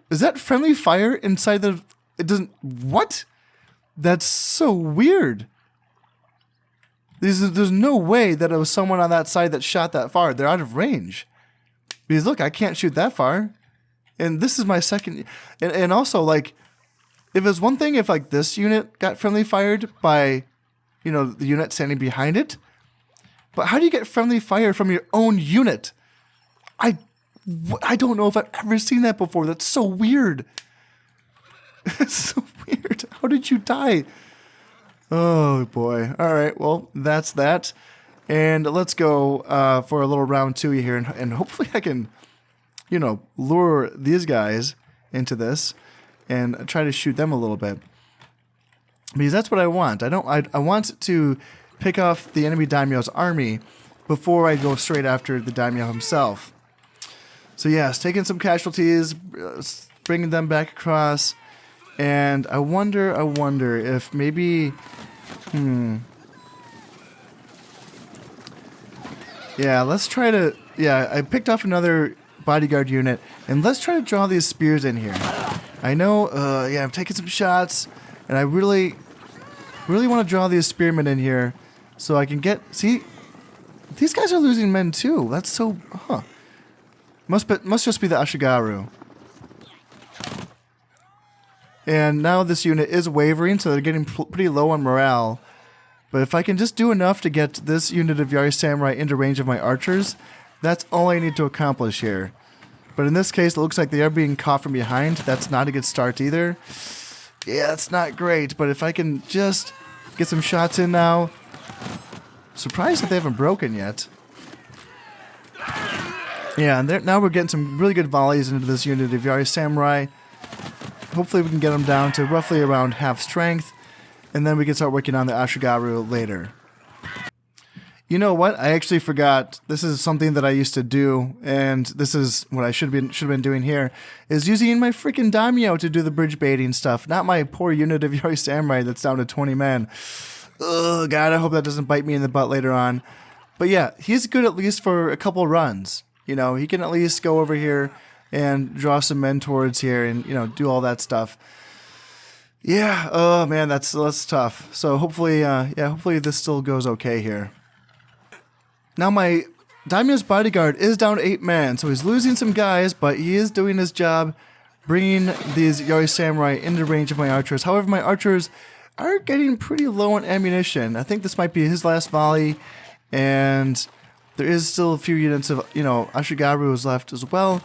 Is that friendly fire inside the? It doesn't. What? That's so weird. There's no way that it was someone on that side that shot that far. They're out of range. Because look, I can't shoot that far. And this is my second. And also, if it was one thing if, this unit got friendly fired by, the unit standing behind it. But how do you get friendly fire from your own unit? I don't know if I've ever seen that before. That's so weird. It's so weird. How did you die? Oh, boy. All right, well, that's that. And let's go for a little round 2 here, and hopefully I can, lure these guys into this and try to shoot them a little bit. Because that's what I want. I want to pick off the enemy daimyo's army before I go straight after the daimyo himself. So yes, taking some casualties, bringing them back across, and I wonder if maybe, yeah, let's try to, I picked off another bodyguard unit, and let's try to draw these spears in here. I know, I'm taking some shots, and I really want to draw these spearmen in here so I can see, these guys are losing men too. That's so, Must just be the Ashigaru. And now this unit is wavering, so they're getting pretty low on morale. But if I can just do enough to get this unit of Yari Samurai into range of my archers, that's all I need to accomplish here. But in this case, it looks like they are being caught from behind. That's not a good start either. Yeah, it's not great, but if I can just get some shots in now. Surprised that they haven't broken yet. Yeah, and now we're getting some really good volleys into this unit of Yari Samurai. Hopefully we can get them down to roughly around half strength, and then we can start working on the Ashigaru later. You know what? I actually forgot. This is something that I used to do, and this is what I should have been doing here, is using my freaking daimyo to do the bridge baiting stuff, not my poor unit of Yari Samurai that's down to 20 men. Ugh, God, I hope that doesn't bite me in the butt later on. But yeah, he's good at least for a couple runs. He can at least go over here and draw some men towards here and, do all that stuff. Yeah, oh man, that's tough. So hopefully, hopefully this still goes okay here. Now my Daimyo's bodyguard is down to 8 men, so he's losing some guys, but he is doing his job, bringing these Yari Samurai into range of my archers. However, my archers are getting pretty low on ammunition. I think this might be his last volley, and there is still a few units of, Ashigaru's left as well.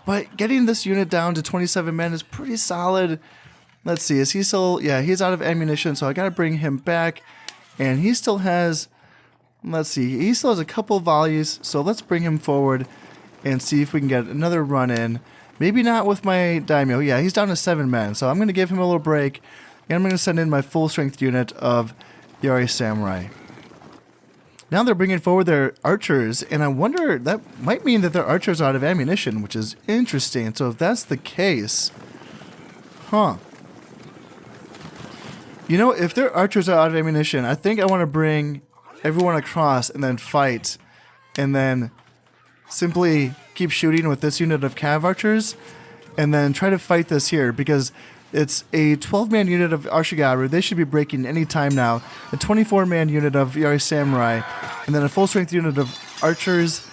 But getting this unit down to 27 men is pretty solid. Let's see, is he still... Yeah, he's out of ammunition, so I gotta bring him back. And he still has... Let's see, he still has a couple volleys, so let's bring him forward and see if we can get another run in. Maybe not with my daimyo. Yeah, he's down to 7 men, so I'm going to give him a little break. And I'm going to send in my full strength unit of Yari Samurai. Now they're bringing forward their archers, and I wonder, that might mean that their archers are out of ammunition, which is interesting. So if that's the case... Huh. You know, if their archers are out of ammunition, I think I want to bring everyone across and then fight, and then simply keep shooting with this unit of cav archers, and then try to fight this here, because it's a 12-man unit of Ashigaru. They should be breaking any time now. A 24-man unit of Yari Samurai, and then a full-strength unit of archers.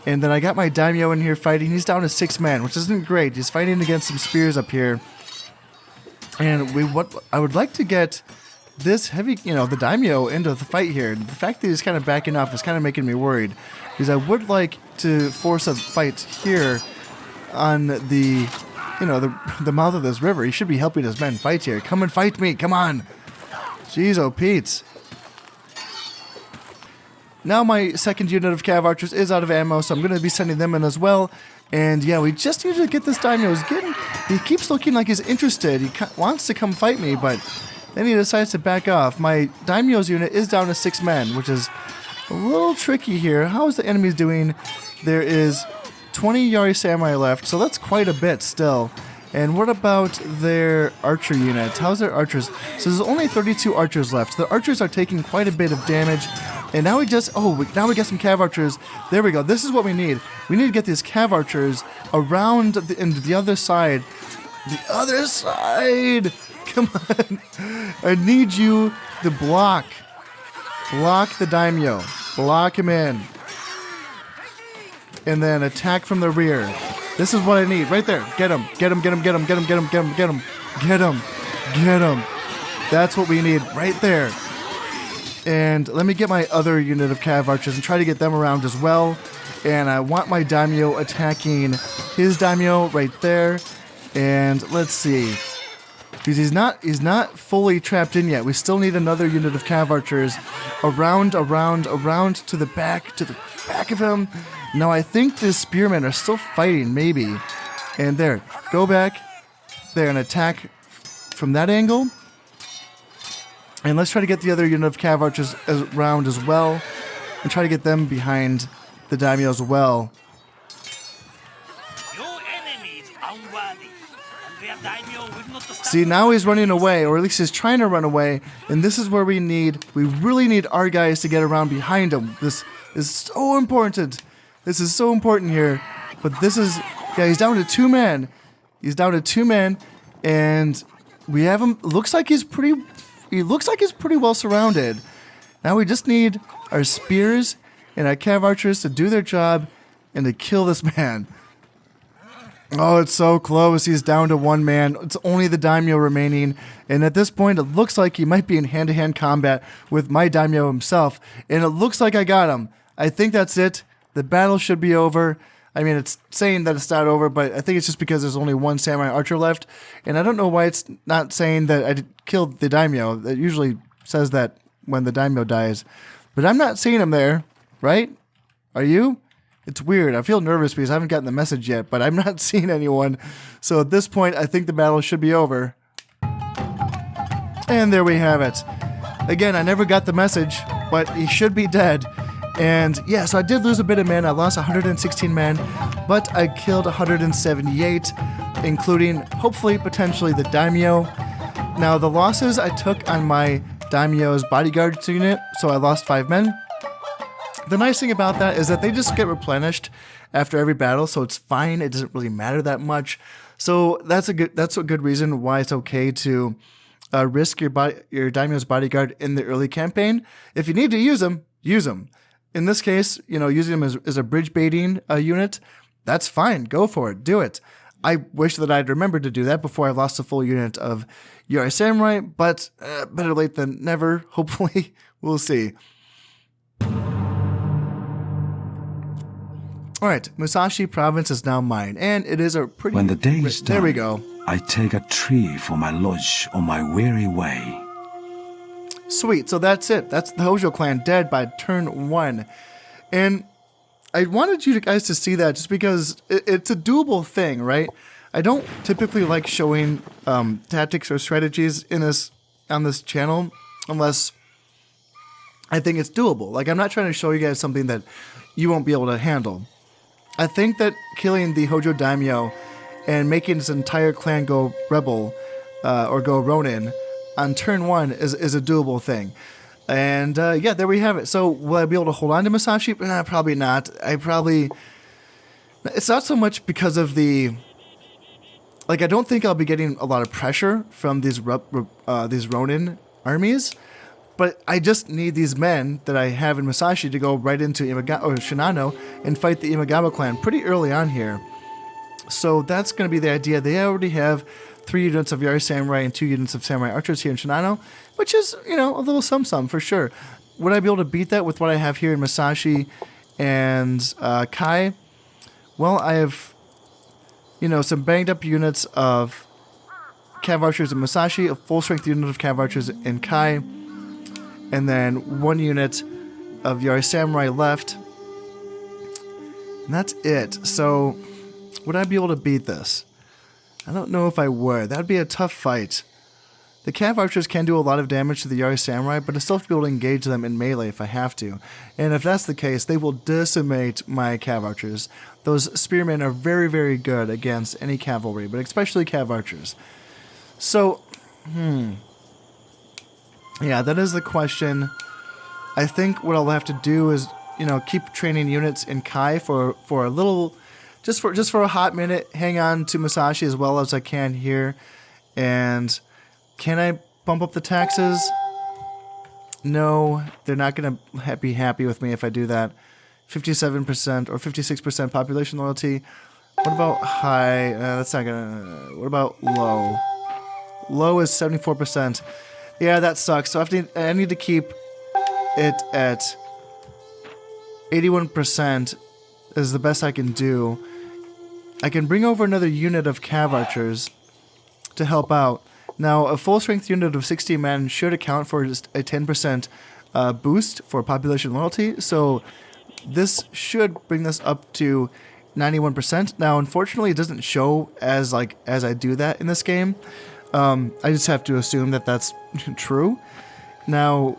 And then I got my daimyo in here fighting. He's down to 6 men, which isn't great. He's fighting against some spears up here. And I would like to get this heavy, the daimyo into the fight here. The fact that he's kind of backing off is kind of making me worried, because I would like to force a fight here on the, the mouth of this river. He should be helping his men fight here. Come and fight me, come on. Jeez, oh Pete. Now my second unit of cav archers is out of ammo, so I'm going to be sending them in as well. And yeah, we just need to get this daimyo. He keeps looking like he's interested. He wants to come fight me, but then he decides to back off. My daimyo's unit is down to 6 men, which is a little tricky here. How is the enemies doing? There is 20 Yari Samurai left, so that's quite a bit still. And what about their archer unit? How's their archers? So there's only 32 archers left. The archers are taking quite a bit of damage. And now we get some cav archers. There we go. This is what we need. We need to get these cav archers around the other side. The other side! Come on. I need you to block. Block the daimyo. Block him in. And then attack from the rear. This is what I need. Right there. Get him. Get him. Get him. Get him. Get him. Get him. Get him. Get him. Get him. Get him. That's what we need right there. And let me get my other unit of cav archers and try to get them around as well. And I want my daimyo attacking his daimyo right there. And let's see. Because he's not fully trapped in yet. We still need another unit of cav archers around to the back of him. Now I think the spearmen are still fighting, maybe. And there, go back there and attack from that angle. And let's try to get the other unit of cav archers around as well, and try to get them behind the daimyo as well. See, now he's running away, or at least he's trying to run away, and this is where we really need our guys to get around behind him. This is so important. This is so important here. But this is, yeah, he's down to 2 men. He's down to 2 men, and we have him, looks like he's pretty well surrounded. Now we just need our spears and our cav archers to do their job and to kill this man. Oh, it's so close. He's down to 1 man. It's only the daimyo remaining. And at this point, it looks like he might be in hand-to-hand combat with my daimyo himself. And it looks like I got him. I think that's it. The battle should be over. I mean, it's saying that it's not over, but I think it's just because there's only 1 samurai archer left. And I don't know why it's not saying that I killed the daimyo. It usually says that when the daimyo dies. But I'm not seeing him there, right? Are you? It's weird. I feel nervous because I haven't gotten the message yet, but I'm not seeing anyone. So at this point, I think the battle should be over. And there we have it. Again, I never got the message, but he should be dead. And yeah, so I did lose a bit of men. I lost 116 men, but I killed 178, including, hopefully, potentially the daimyo. Now, the losses I took on my daimyo's bodyguard unit, so I lost 5 men. The nice thing about that is that they just get replenished after every battle, so it's fine. It doesn't really matter that much. So that's a good reason why it's okay to risk your daimyo's bodyguard in the early campaign. If you need to use them, use them. in this case, using them as a bridge baiting unit, that's fine. Go for it. Do it. I wish that I'd remembered to do that before I lost a full unit of Yari Samurai, but better late than never. Hopefully, we'll see. All right, Musashi province is now mine, and it is a pretty... When the day is done, there we go. I take a tree for my lodge on my weary way. Sweet, so that's it. That's the Hojo clan dead by turn 1. And I wanted you guys to see that just because it's a doable thing, right? I don't typically like showing tactics or strategies on this channel unless I think it's doable. Like, I'm not trying to show you guys something that you won't be able to handle. I think that killing the Hojo Daimyo and making his entire clan go rebel or go Ronin on turn 1 is a doable thing. And yeah, there we have it. So will I be able to hold on to Musashi? Probably not. It's not so much because of the... Like, I don't think I'll be getting a lot of pressure from these Ronin armies, but I just need these men that I have in Musashi to go right into Shinano and fight the Imagawa clan pretty early on here. So that's going to be the idea. They already have 3 units of Yari Samurai and 2 units of Samurai Archers here in Shinano, which is, a little some for sure. Would I be able to beat that with what I have here in Musashi and Kai? Well, I have, some banged up units of Cav Archers in Musashi, a full strength unit of Cav Archers in Kai, and then 1 unit of Yari Samurai left. And that's it. So, would I be able to beat this? I don't know if I would. That would be a tough fight. The Cav Archers can do a lot of damage to the Yari Samurai, but I still have to be able to engage them in melee if I have to. And if that's the case, they will decimate my Cav Archers. Those spearmen are very, very good against any cavalry, but especially Cav Archers. So, yeah, that is the question. I think what I'll have to do is, keep training units in Kai for a little, just for a hot minute, hang on to Musashi as well as I can here. And can I bump up the taxes? No, they're not going to be happy with me if I do that. 57% or 56% population loyalty. What about high? That's not going to... What about low? Low is 74%. Yeah, that sucks. So I need to keep it at 81% is the best I can do. I can bring over another unit of Cav Archers to help out. Now, a full strength unit of 60 men should account for just a 10% boost for population loyalty. So this should bring this up to 91%. Now, unfortunately, it doesn't show as I do that in this game. I just have to assume that that's true. Now,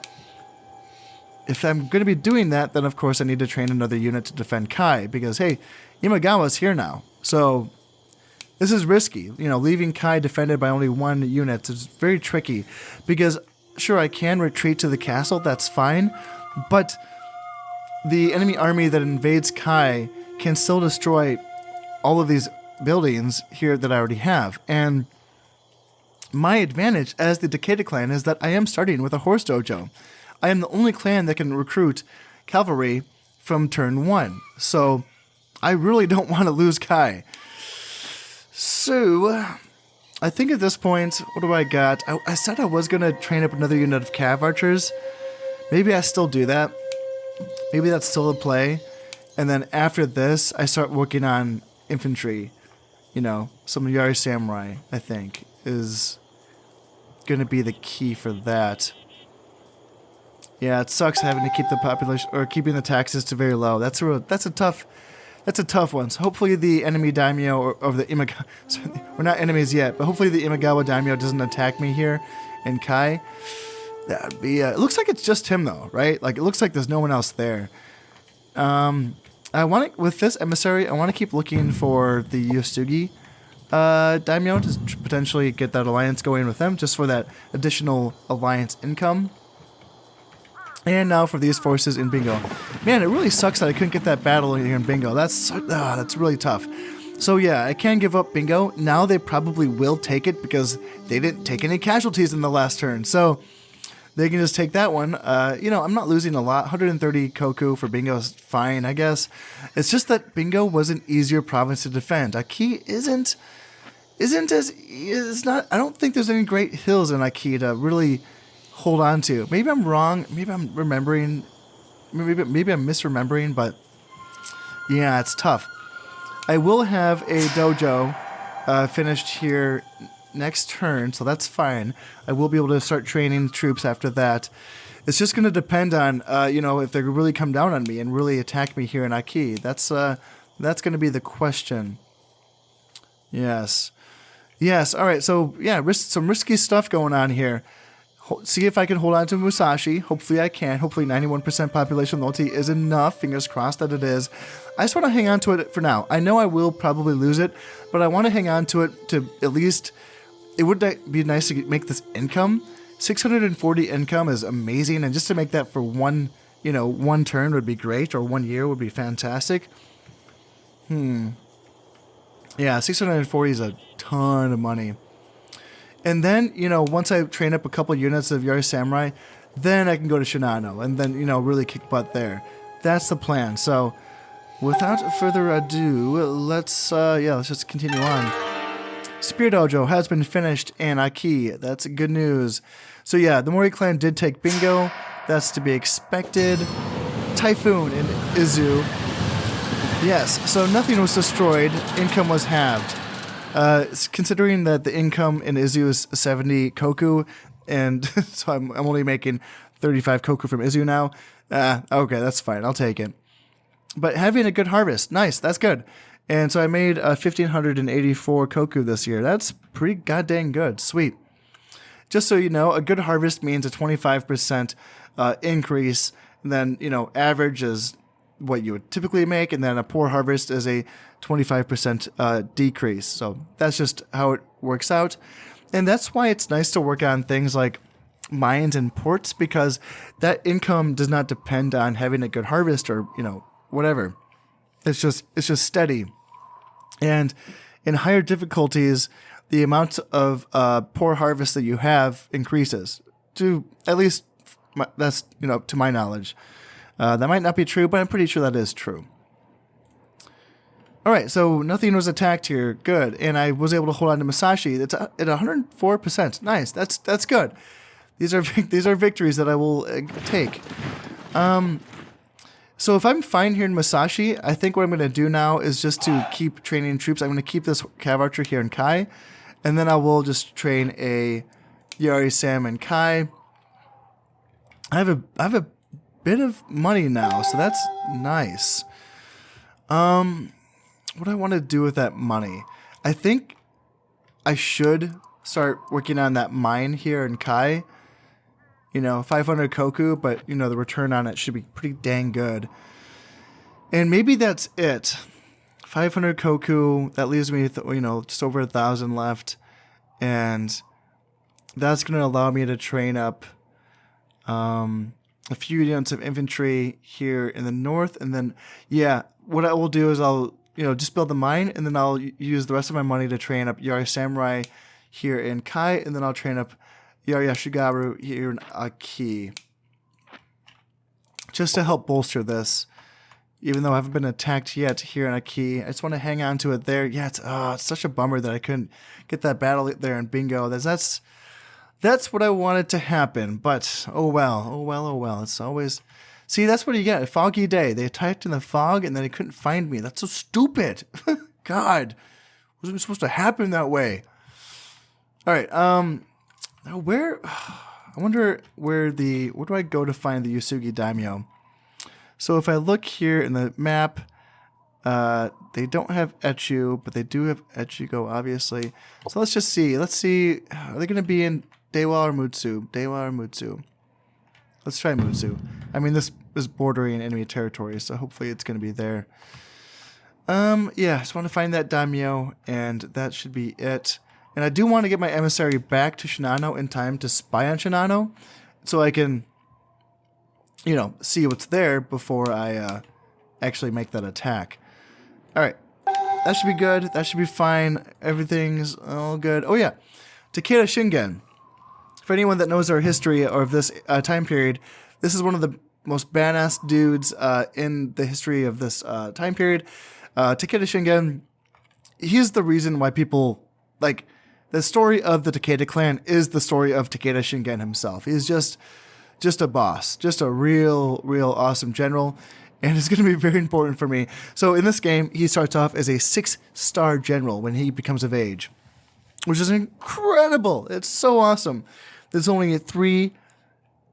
if I'm going to be doing that, then of course I need to train another unit to defend Kai, because hey, Imagawa's here now. So this is risky. Leaving Kai defended by only 1 unit is very tricky, because sure, I can retreat to the castle, that's fine, but the enemy army that invades Kai can still destroy all of these buildings here that I already have. And my advantage as the Takeda clan is that I am starting with a horse dojo. I am the only clan that can recruit cavalry from turn 1. So I really don't want to lose Kai. So I think at this point, what do I got? I said I was going to train up another unit of Cav Archers. Maybe I still do that. Maybe that's still a play. And then after this, I start working on infantry. Some Yari Samurai, I think, is going to be the key for that. Yeah, it sucks having to keep the population or keeping the taxes to very low. That's a tough one. So hopefully the enemy daimyo or the Imagawa, we're not enemies yet, but hopefully the Imagawa daimyo doesn't attack me here in Kai. That would be. It looks like it's just him though, right? Like it looks like there's no one else there. I want to, with this emissary, I want to keep looking for the Yosugi daimyo to potentially get that alliance going with them, just for that additional alliance income. And now for these forces in Bingo. Man, it really sucks that I couldn't get that battle here in Bingo. That's really tough. So yeah, I can give up Bingo. Now they probably will take it because they didn't take any casualties in the last turn. So they can just take that one. You know, I'm not losing a lot. 130 Koku for Bingo is fine, I guess. It's just that Bingo was an easier province to defend. Aki isn't as, it's not, I don't think there's any great hills in Aki to really hold on to. Maybe I'm wrong. Maybe I'm remembering, maybe I'm misremembering, but yeah, it's tough. I will have a dojo finished here next turn, so that's fine. I will be able to start training troops after that. It's just going to depend on, you know, if they really come down on me and really attack me here in Aki. That's going to be the question. Yes. Yes, all right, so yeah, some risky stuff going on here. See if I can hold on to Musashi. Hopefully I can. Hopefully 91% population loyalty is enough. Fingers crossed that it is. I just want to hang on to it for now. I know I will probably lose it, but I want to hang on to it to at least... It would be nice to make this income. 640 income is amazing, and just to make that for one turn would be great, or 1 year would be fantastic. Yeah, 640 is a ton of money. And then, you know, once I train up a couple units of Yari Samurai, then I can go to Shinano and then, you know, really kick butt there. That's the plan. So, without further ado, let's just continue on. Spear Dojo has been finished in Aki. That's good news. So yeah, the Mori clan did take Bingo. That's to be expected. Typhoon in Izu. Yes, so nothing was destroyed. Income was halved. Considering that the income in Izu is 70 Koku, and so I'm only making 35 Koku from Izu now. Okay, that's fine. I'll take it. But having a good harvest, nice. That's good. And so I made 1,584 Koku this year. That's pretty goddamn good. Sweet. Just so you know, a good harvest means a 25% increase. And then, you know, average is what you would typically make. And then a poor harvest is a 25% decrease. So that's just how it works out. And that's why it's nice to work on things like mines and ports, because that income does not depend on having a good harvest or, you know, whatever. It's just steady. And in higher difficulties, the amount of poor harvest that you have increases. To at least that's, you know, to my knowledge. That might not be true, but I'm pretty sure that is true. All right, so nothing was attacked here. Good, and I was able to hold on to Musashi. It's at 104%. Nice. That's good. These are victories that I will take. So if I'm fine here in Musashi, I think what I'm going to do now is just to keep training troops. I'm going to keep this Cav Archer here in Kai, and then I will just train a Yari Sam in Kai. I have a bit of money now, so that's nice. What do I want to do with that money? I think I should start working on that mine here in Kai. You know, 500 Koku, but, you know, the return on it should be pretty dang good. And maybe that's it. 500 Koku, that leaves me, you know, just over 1,000 left. And that's going to allow me to train up a few units of infantry here in the north. And then, yeah, what I will do is I'll, you know, just build the mine, and then I'll use the rest of my money to train up Yari Samurai here in Kai, and then I'll train up Yari Yashigaru here in Aki. Just to help bolster this. Even though I haven't been attacked yet here in Aki, I just want to hang on to it there. Yeah, it's such a bummer that I couldn't get that battle there in Bingo. That's what I wanted to happen, but oh well. It's always... See, that's what you get. A foggy day. They attacked in the fog, and then they couldn't find me. That's so stupid. God. Wasn't supposed to happen that way. All right, where... I wonder where do I go to find the Yusugi Daimyo? So if I look here in the map, they don't have Echu, but they do have Echigo, obviously. So let's just see. Let's see. Are they going to be in Dewa or Mutsu? Dewa or Mutsu? Let's try Mutsu. I mean, this is bordering enemy territory, so hopefully it's going to be there. Yeah, I just want to find that daimyo, and that should be it. And I do want to get my emissary back to Shinano in time to spy on Shinano, so I can, you know, see what's there before I actually make that attack. All right, that should be good. That should be fine. Everything's all good. Oh yeah, Takeda Shingen. For anyone that knows our history or of this time period, this is one of the most badass dudes in the history of this time period. Takeda Shingen, he's the reason why people, like, the story of the Takeda clan is the story of Takeda Shingen himself. He's just a boss, just a real awesome general, and it's going to be very important for me. So in this game, he starts off as a 6-star general when he becomes of age, which is incredible. It's so awesome. There's only 3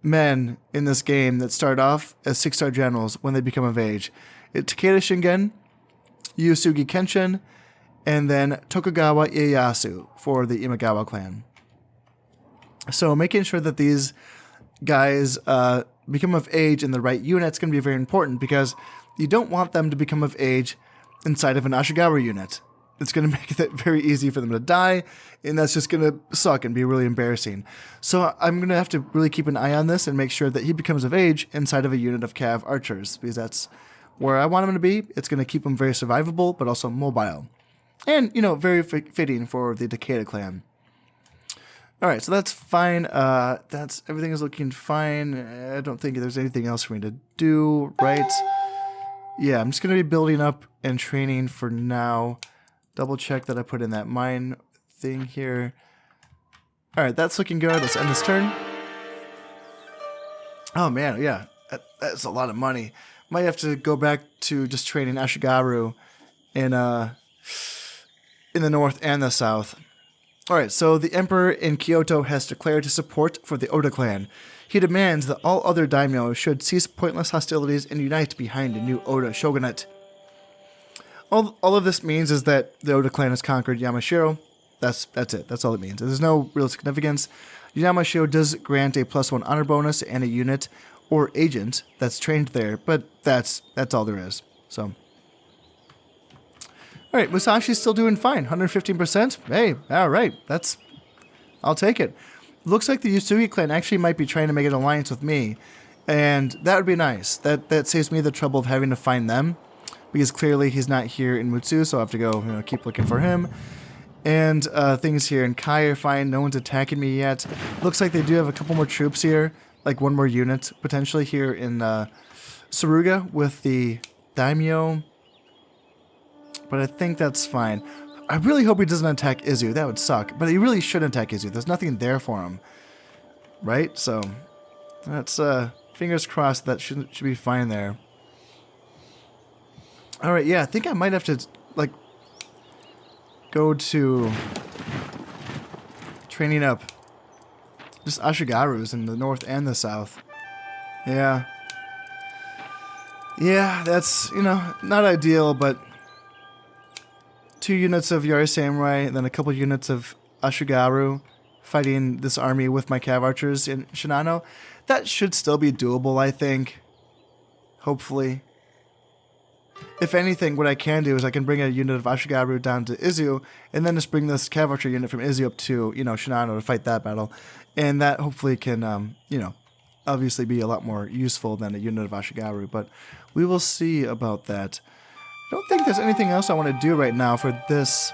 men in this game that start off as 6-star generals when they become of age. It's Takeda Shingen, Yusugi Kenshin, and then Tokugawa Ieyasu for the Imagawa clan. So making sure that these guys become of age in the right unit is going to be very important, because you don't want them to become of age inside of an Ashigaru unit. It's going to make it very easy for them to die, and that's just going to suck and be really embarrassing. So I'm going to have to really keep an eye on this and make sure that he becomes of age inside of a unit of Cav archers, because that's where I want him to be. It's going to keep him very survivable, but also mobile. And, you know, very fitting for the Takeda clan. All right, so that's fine. Everything is looking fine. I don't think there's anything else for me to do, right? Yeah, I'm just going to be building up and training for now. Double check that I put in that mine thing here. All right, that's looking good. Let's end this turn. Oh, man, yeah. That's a lot of money. Might have to go back to just training Ashigaru in the north and the south. All right, so the Emperor in Kyoto has declared his support for the Oda clan. He demands that all other daimyo should cease pointless hostilities and unite behind a new Oda shogunate. All of this means is that the Oda clan has conquered Yamashiro. That's it. That's all it means. There's no real significance. Yamashiro does grant a +1 honor bonus and a unit or agent that's trained there, but that's all there is. So. All right, Musashi's still doing fine, 115%. Hey, all right, I'll take it. Looks like the Yusugi clan actually might be trying to make an alliance with me, and that would be nice. That saves me the trouble of having to find them, because clearly he's not here in Mutsu, so I have to go, keep looking for him. And things here in Kai are fine. No one's attacking me yet. Looks like they do have a couple more troops here, like one more unit potentially here in Suruga with the daimyo. But I think that's fine. I really hope he doesn't attack Izu. That would suck. But he really shouldn't attack Izu. There's nothing there for him. Right? So, that's, fingers crossed that should be fine there. Alright, yeah, I think I might have to, like, go to training up just Ashigarus in the north and the south. Yeah. Yeah, that's, not ideal, but 2 units of Yari Samurai, and then a couple units of Ashigaru fighting this army with my Cav archers in Shinano. That should still be doable, I think. Hopefully. If anything, what I can do is I can bring a unit of Ashigaru down to Izu, and then just bring this Cav archer unit from Izu up to, Shinano to fight that battle. And that hopefully can, obviously be a lot more useful than a unit of Ashigaru, but we will see about that. I don't think there's anything else I want to do right now for this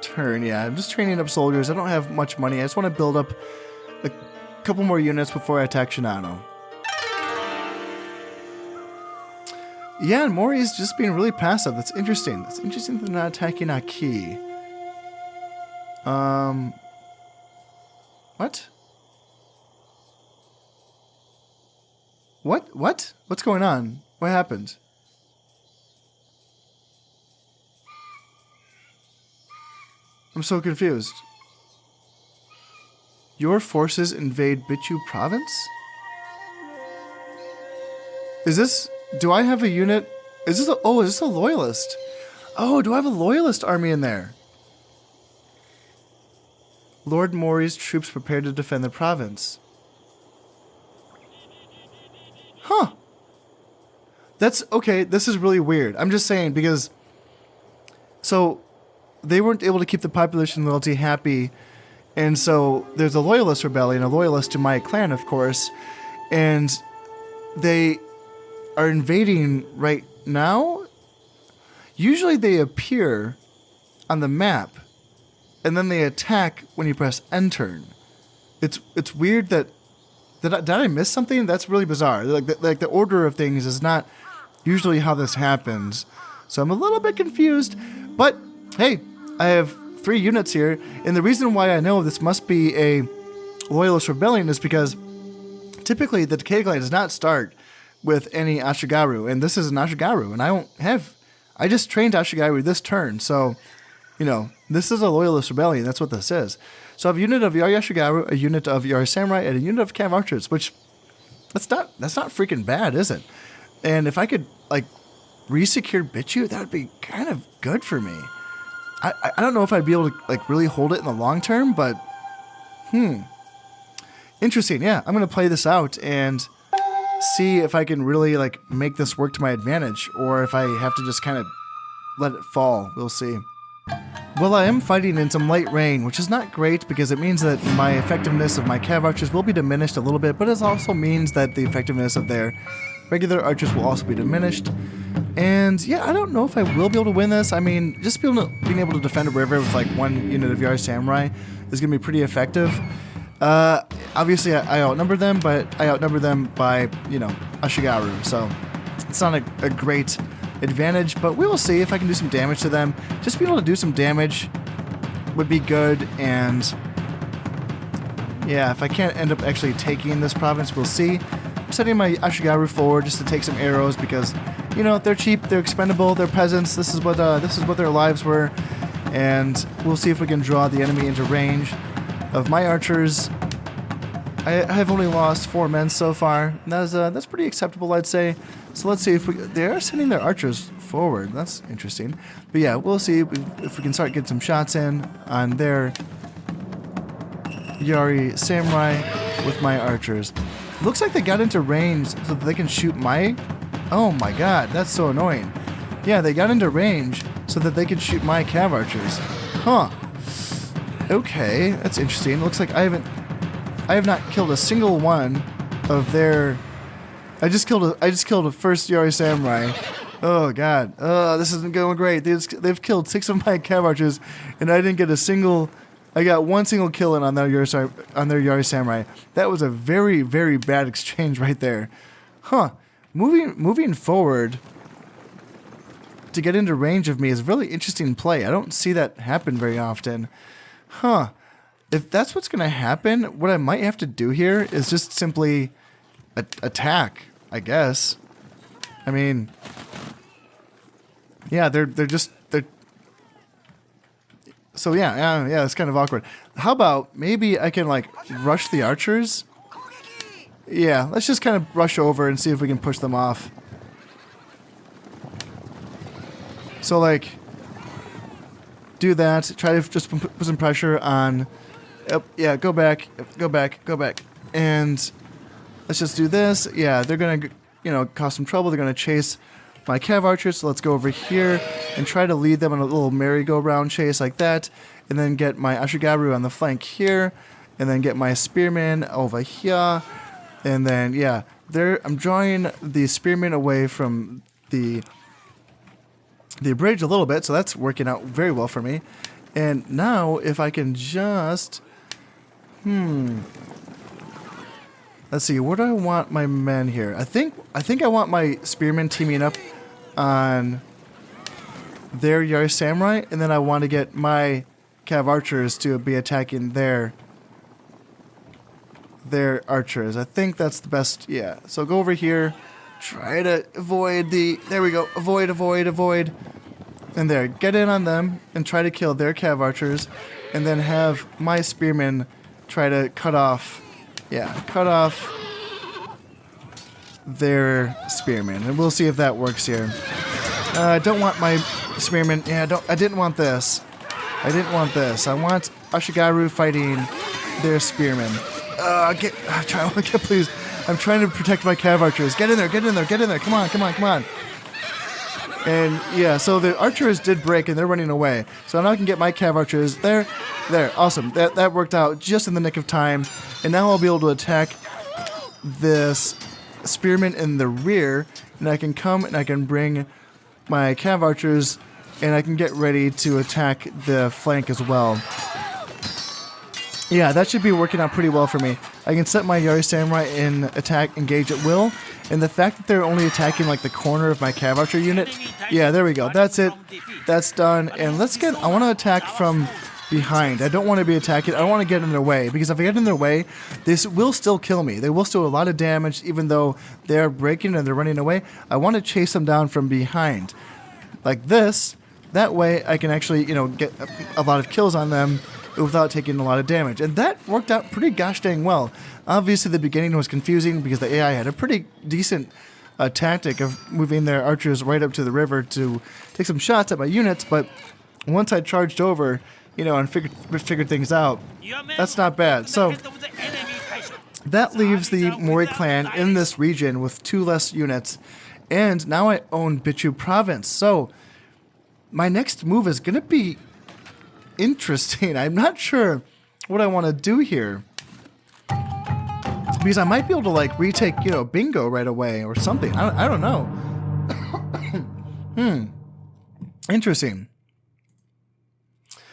turn. Yeah, I'm just training up soldiers. I don't have much money. I just want to build up a couple more units before I attack Shinano. Yeah, and Mori's just being really passive. That's interesting. It's interesting that they're not attacking Aki. What? What? What's going on? What happened? I'm so confused. Your forces invade Bichu province? Is this... Do I have a unit... Is this a... Oh, is this a loyalist? Oh, do I have a loyalist army in there? Lord Mori's troops prepare to defend the province. Huh. That's... Okay, this is really weird. I'm just saying because... So... They weren't able to keep the population loyalty happy, and so there's a loyalist rebellion, a loyalist to my clan, of course, and they are invading right now. Usually they appear on the map, and then they attack when you press enter. it's weird that did I miss something? That's really bizarre. Like the order of things is not usually how this happens. So I'm a little bit confused. But hey, I have 3 units here, and the reason why I know this must be a Loyalist Rebellion is because typically the Takeda clan does not start with any Ashigaru, and this is an Ashigaru, and I just trained Ashigaru this turn, so, you know, this is a Loyalist Rebellion, that's what this is. So I have a unit of Yari Ashigaru, a unit of Yari Samurai, and a unit of Cav Archers, which, that's not freaking bad, is it? And if I could, like, re-secure Bichu, that would be kind of good for me. I don't know if I'd be able to, like, really hold it in the long term, but, interesting, yeah. I'm going to play this out and see if I can really, like, make this work to my advantage, or if I have to just kind of let it fall. We'll see. Well, I am fighting in some light rain, which is not great because it means that my effectiveness of my Cav Archers will be diminished a little bit, but it also means that the effectiveness of their regular archers will also be diminished. And yeah, I don't know if I will be able to win this. I mean, just being able to defend a river with like 1 unit of Yari Samurai is going to be pretty effective. Obviously I outnumber them, but I outnumber them by, you know, Ashigaru, so it's not a great advantage, but we will see if I can do some damage to them. Just being able to do some damage would be good, and yeah, if I can't end up actually taking this province, we'll see. I'm sending my Ashigaru forward just to take some arrows because, you know, they're cheap, they're expendable, they're peasants. This is what their lives were, and we'll see if we can draw the enemy into range of my archers. I have only lost 4 men so far. That's pretty acceptable, I'd say. So let's see if they are sending their archers forward. That's interesting. But yeah, we'll see if we can start getting some shots in on their Yari Samurai with my archers. Looks like they got into range so that they can shoot my... Oh my god, that's so annoying. Yeah, they got into range so that they could shoot my Cav Archers. Huh. Okay, that's interesting. Looks like I have not killed a single one of their... I just killed a first Yari Samurai. Oh god. This isn't going great. They've killed 6 of my Cav Archers, and I didn't get a single... I got 1 single kill in on their Yari Samurai. That was a very, very bad exchange right there. Huh. Moving forward to get into range of me is a really interesting play. I don't see that happen very often. Huh. If that's what's going to happen, what I might have to do here is just simply attack, I guess. I mean, yeah, they're so yeah, it's kind of awkward. How about maybe I can like rush the archers? Yeah, let's just kind of rush over and see if we can push them off. So like, do that. Try to just put some pressure on. Yeah, go back, and let's just do this. Yeah, they're gonna, you know, cause some trouble. They're gonna chase my Cav Archers. So let's go over here and try to lead them on a little merry-go-round chase like that, and then get my Ashigaru on the flank here, and then get my Spearmen over here, and then yeah, I'm drawing the Spearmen away from the bridge a little bit, so that's working out very well for me. And now if I can just let's see, where do I want my men here? I think I want my Spearmen teaming up on their Yari Samurai, and then I want to get my Cav Archers to be attacking their archers. I think that's the best, yeah. So go over here, try to avoid there we go, avoid. And there, get in on them and try to kill their Cav Archers, and then have my Spearmen try to cut off their Spearmen, and we'll see if that works here. I don't want my Spearmen. Yeah, I didn't want this. I want Ashigaru fighting their Spearmen. Please. I'm trying to protect my Cav Archers. Get in there. Come on. And yeah, so the archers did break and they're running away. So now I can get my Cav Archers. There, awesome. That worked out just in the nick of time. And now I'll be able to attack this Spearman in the rear, and I can come and I can bring my Cav Archers, and I can get ready to attack the flank as well. Yeah, that should be working out pretty well for me. I can set my Yari Samurai in attack, engage at will, and the fact that they're only attacking like the corner of my Cav Archer unit, yeah, there we go. That's it. That's done. And let's get, I want to attack from behind. I don't want to be attacking. I don't want to get in their way, because if I get in their way, this will still kill me. They will still do a lot of damage, even though they're breaking and they're running away. I want to chase them down from behind. Like this. That way I can actually, you know, get a lot of kills on them without taking a lot of damage. And that worked out pretty gosh dang well. Obviously the beginning was confusing because the AI had a pretty decent tactic of moving their archers right up to the river to take some shots at my units, but once I charged over, you know, and figured things out, that's not bad. So that leaves the Mori clan in this region with 2 less units, and now I own Bichu province. So my next move is going to be interesting. I'm not sure what I want to do here, because I might be able to like retake, you know, Bingo right away or something. I don't know. Interesting.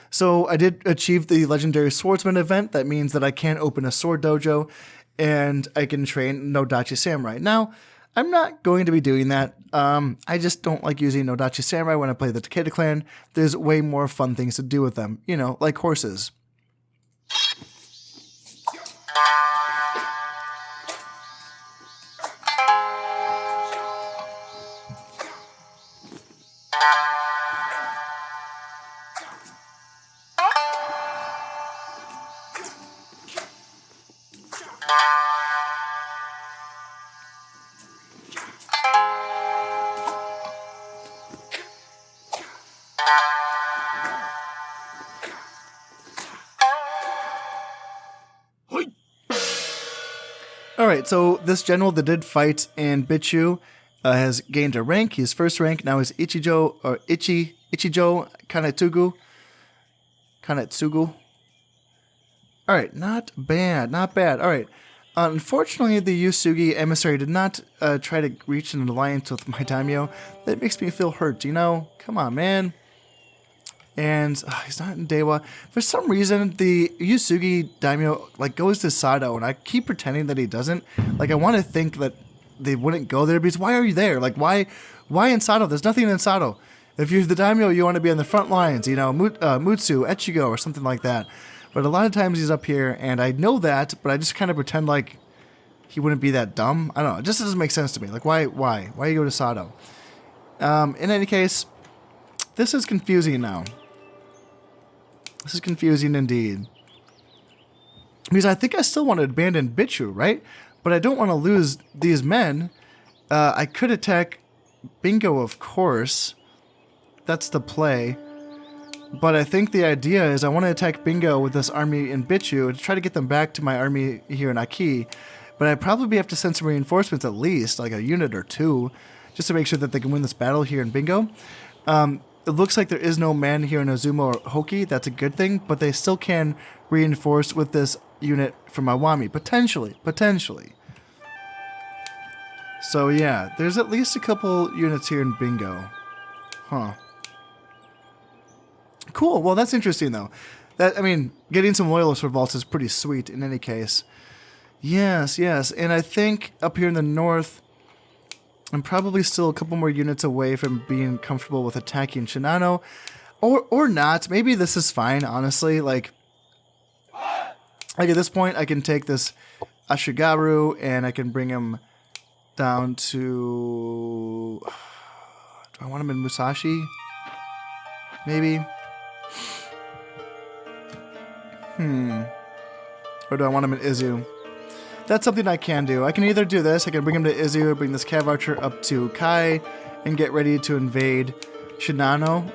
So I did achieve the legendary swordsman event. That means that I can open a sword dojo and I can train Nodachi Samurai. Now, I'm not going to be doing that. I just don't like using Nodachi Samurai when I play the Takeda clan. There's way more fun things to do with them, you know, like horses. Alright, so this general that did fight in Bichu has gained a rank. He's first rank. Now he's Ichijo Kanetsugu. Alright, not bad, not bad. Alright, unfortunately the Yusugi emissary did not try to reach an alliance with my daimyo. That makes me feel hurt, you know? Come on, man. And he's not in Dewa. For some reason, the Yusugi daimyo like goes to Sado, and I keep pretending that he doesn't. Like, I want to think that they wouldn't go there, because why are you there? Like, why in Sado? There's nothing in Sado. If you're the daimyo, you want to be on the front lines, you know, Mutsu, Echigo, or something like that. But a lot of times he's up here, and I know that, but I just kind of pretend like he wouldn't be that dumb. I don't know. It just doesn't make sense to me. Like, why you go to Sado? In any case, this is confusing now. This is confusing indeed. Because I think I still want to abandon Bichu, right? But I don't want to lose these men. I could attack Bingo, of course. That's the play. But I think the idea is I want to attack Bingo with this army in Bichu to try to get them back to my army here in Aki. But I'd probably have to send some reinforcements at least, like a unit or 2, just to make sure that they can win this battle here in Bingo. It looks like there is no man here in Azuma or Hoki. That's a good thing, but they still can reinforce with this unit from Iwami. Potentially. So yeah, there's at least a couple units here in Bingo. Huh. Cool, well that's interesting though. I mean, getting some loyalist revolts is pretty sweet in any case. Yes, and I think up here in the north, I'm probably still a couple more units away from being comfortable with attacking Shinano. Or not. Maybe this is fine, honestly. Like at this point, I can take this Ashigaru and I can bring him down to... Do I want him in Musashi? Maybe? Or do I want him in Izu? That's something I can do. I can either do this, I can bring him to Izu, bring this Cav Archer up to Kai, and get ready to invade Shinano.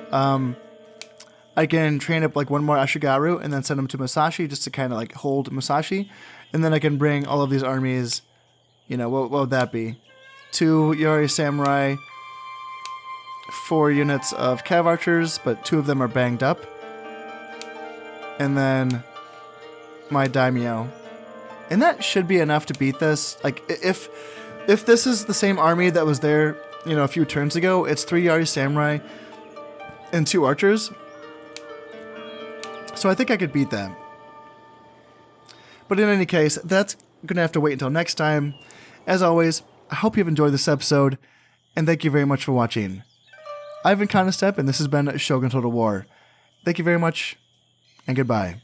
I can train up like one more Ashigaru and then send him to Musashi just to kind of like hold Musashi. And then I can bring all of these armies, you know, what would that be? 2 Yari Samurai, 4 units of Cav Archers, but 2 of them are banged up. And then my Daimyo. And that should be enough to beat this. Like, if this is the same army that was there, you know, a few turns ago, it's 3 Yari Samurai and 2 archers. So I think I could beat that. But in any case, that's going to have to wait until next time. As always, I hope you've enjoyed this episode, and thank you very much for watching. I've been Constep, and this has been Shogun Total War. Thank you very much, and goodbye.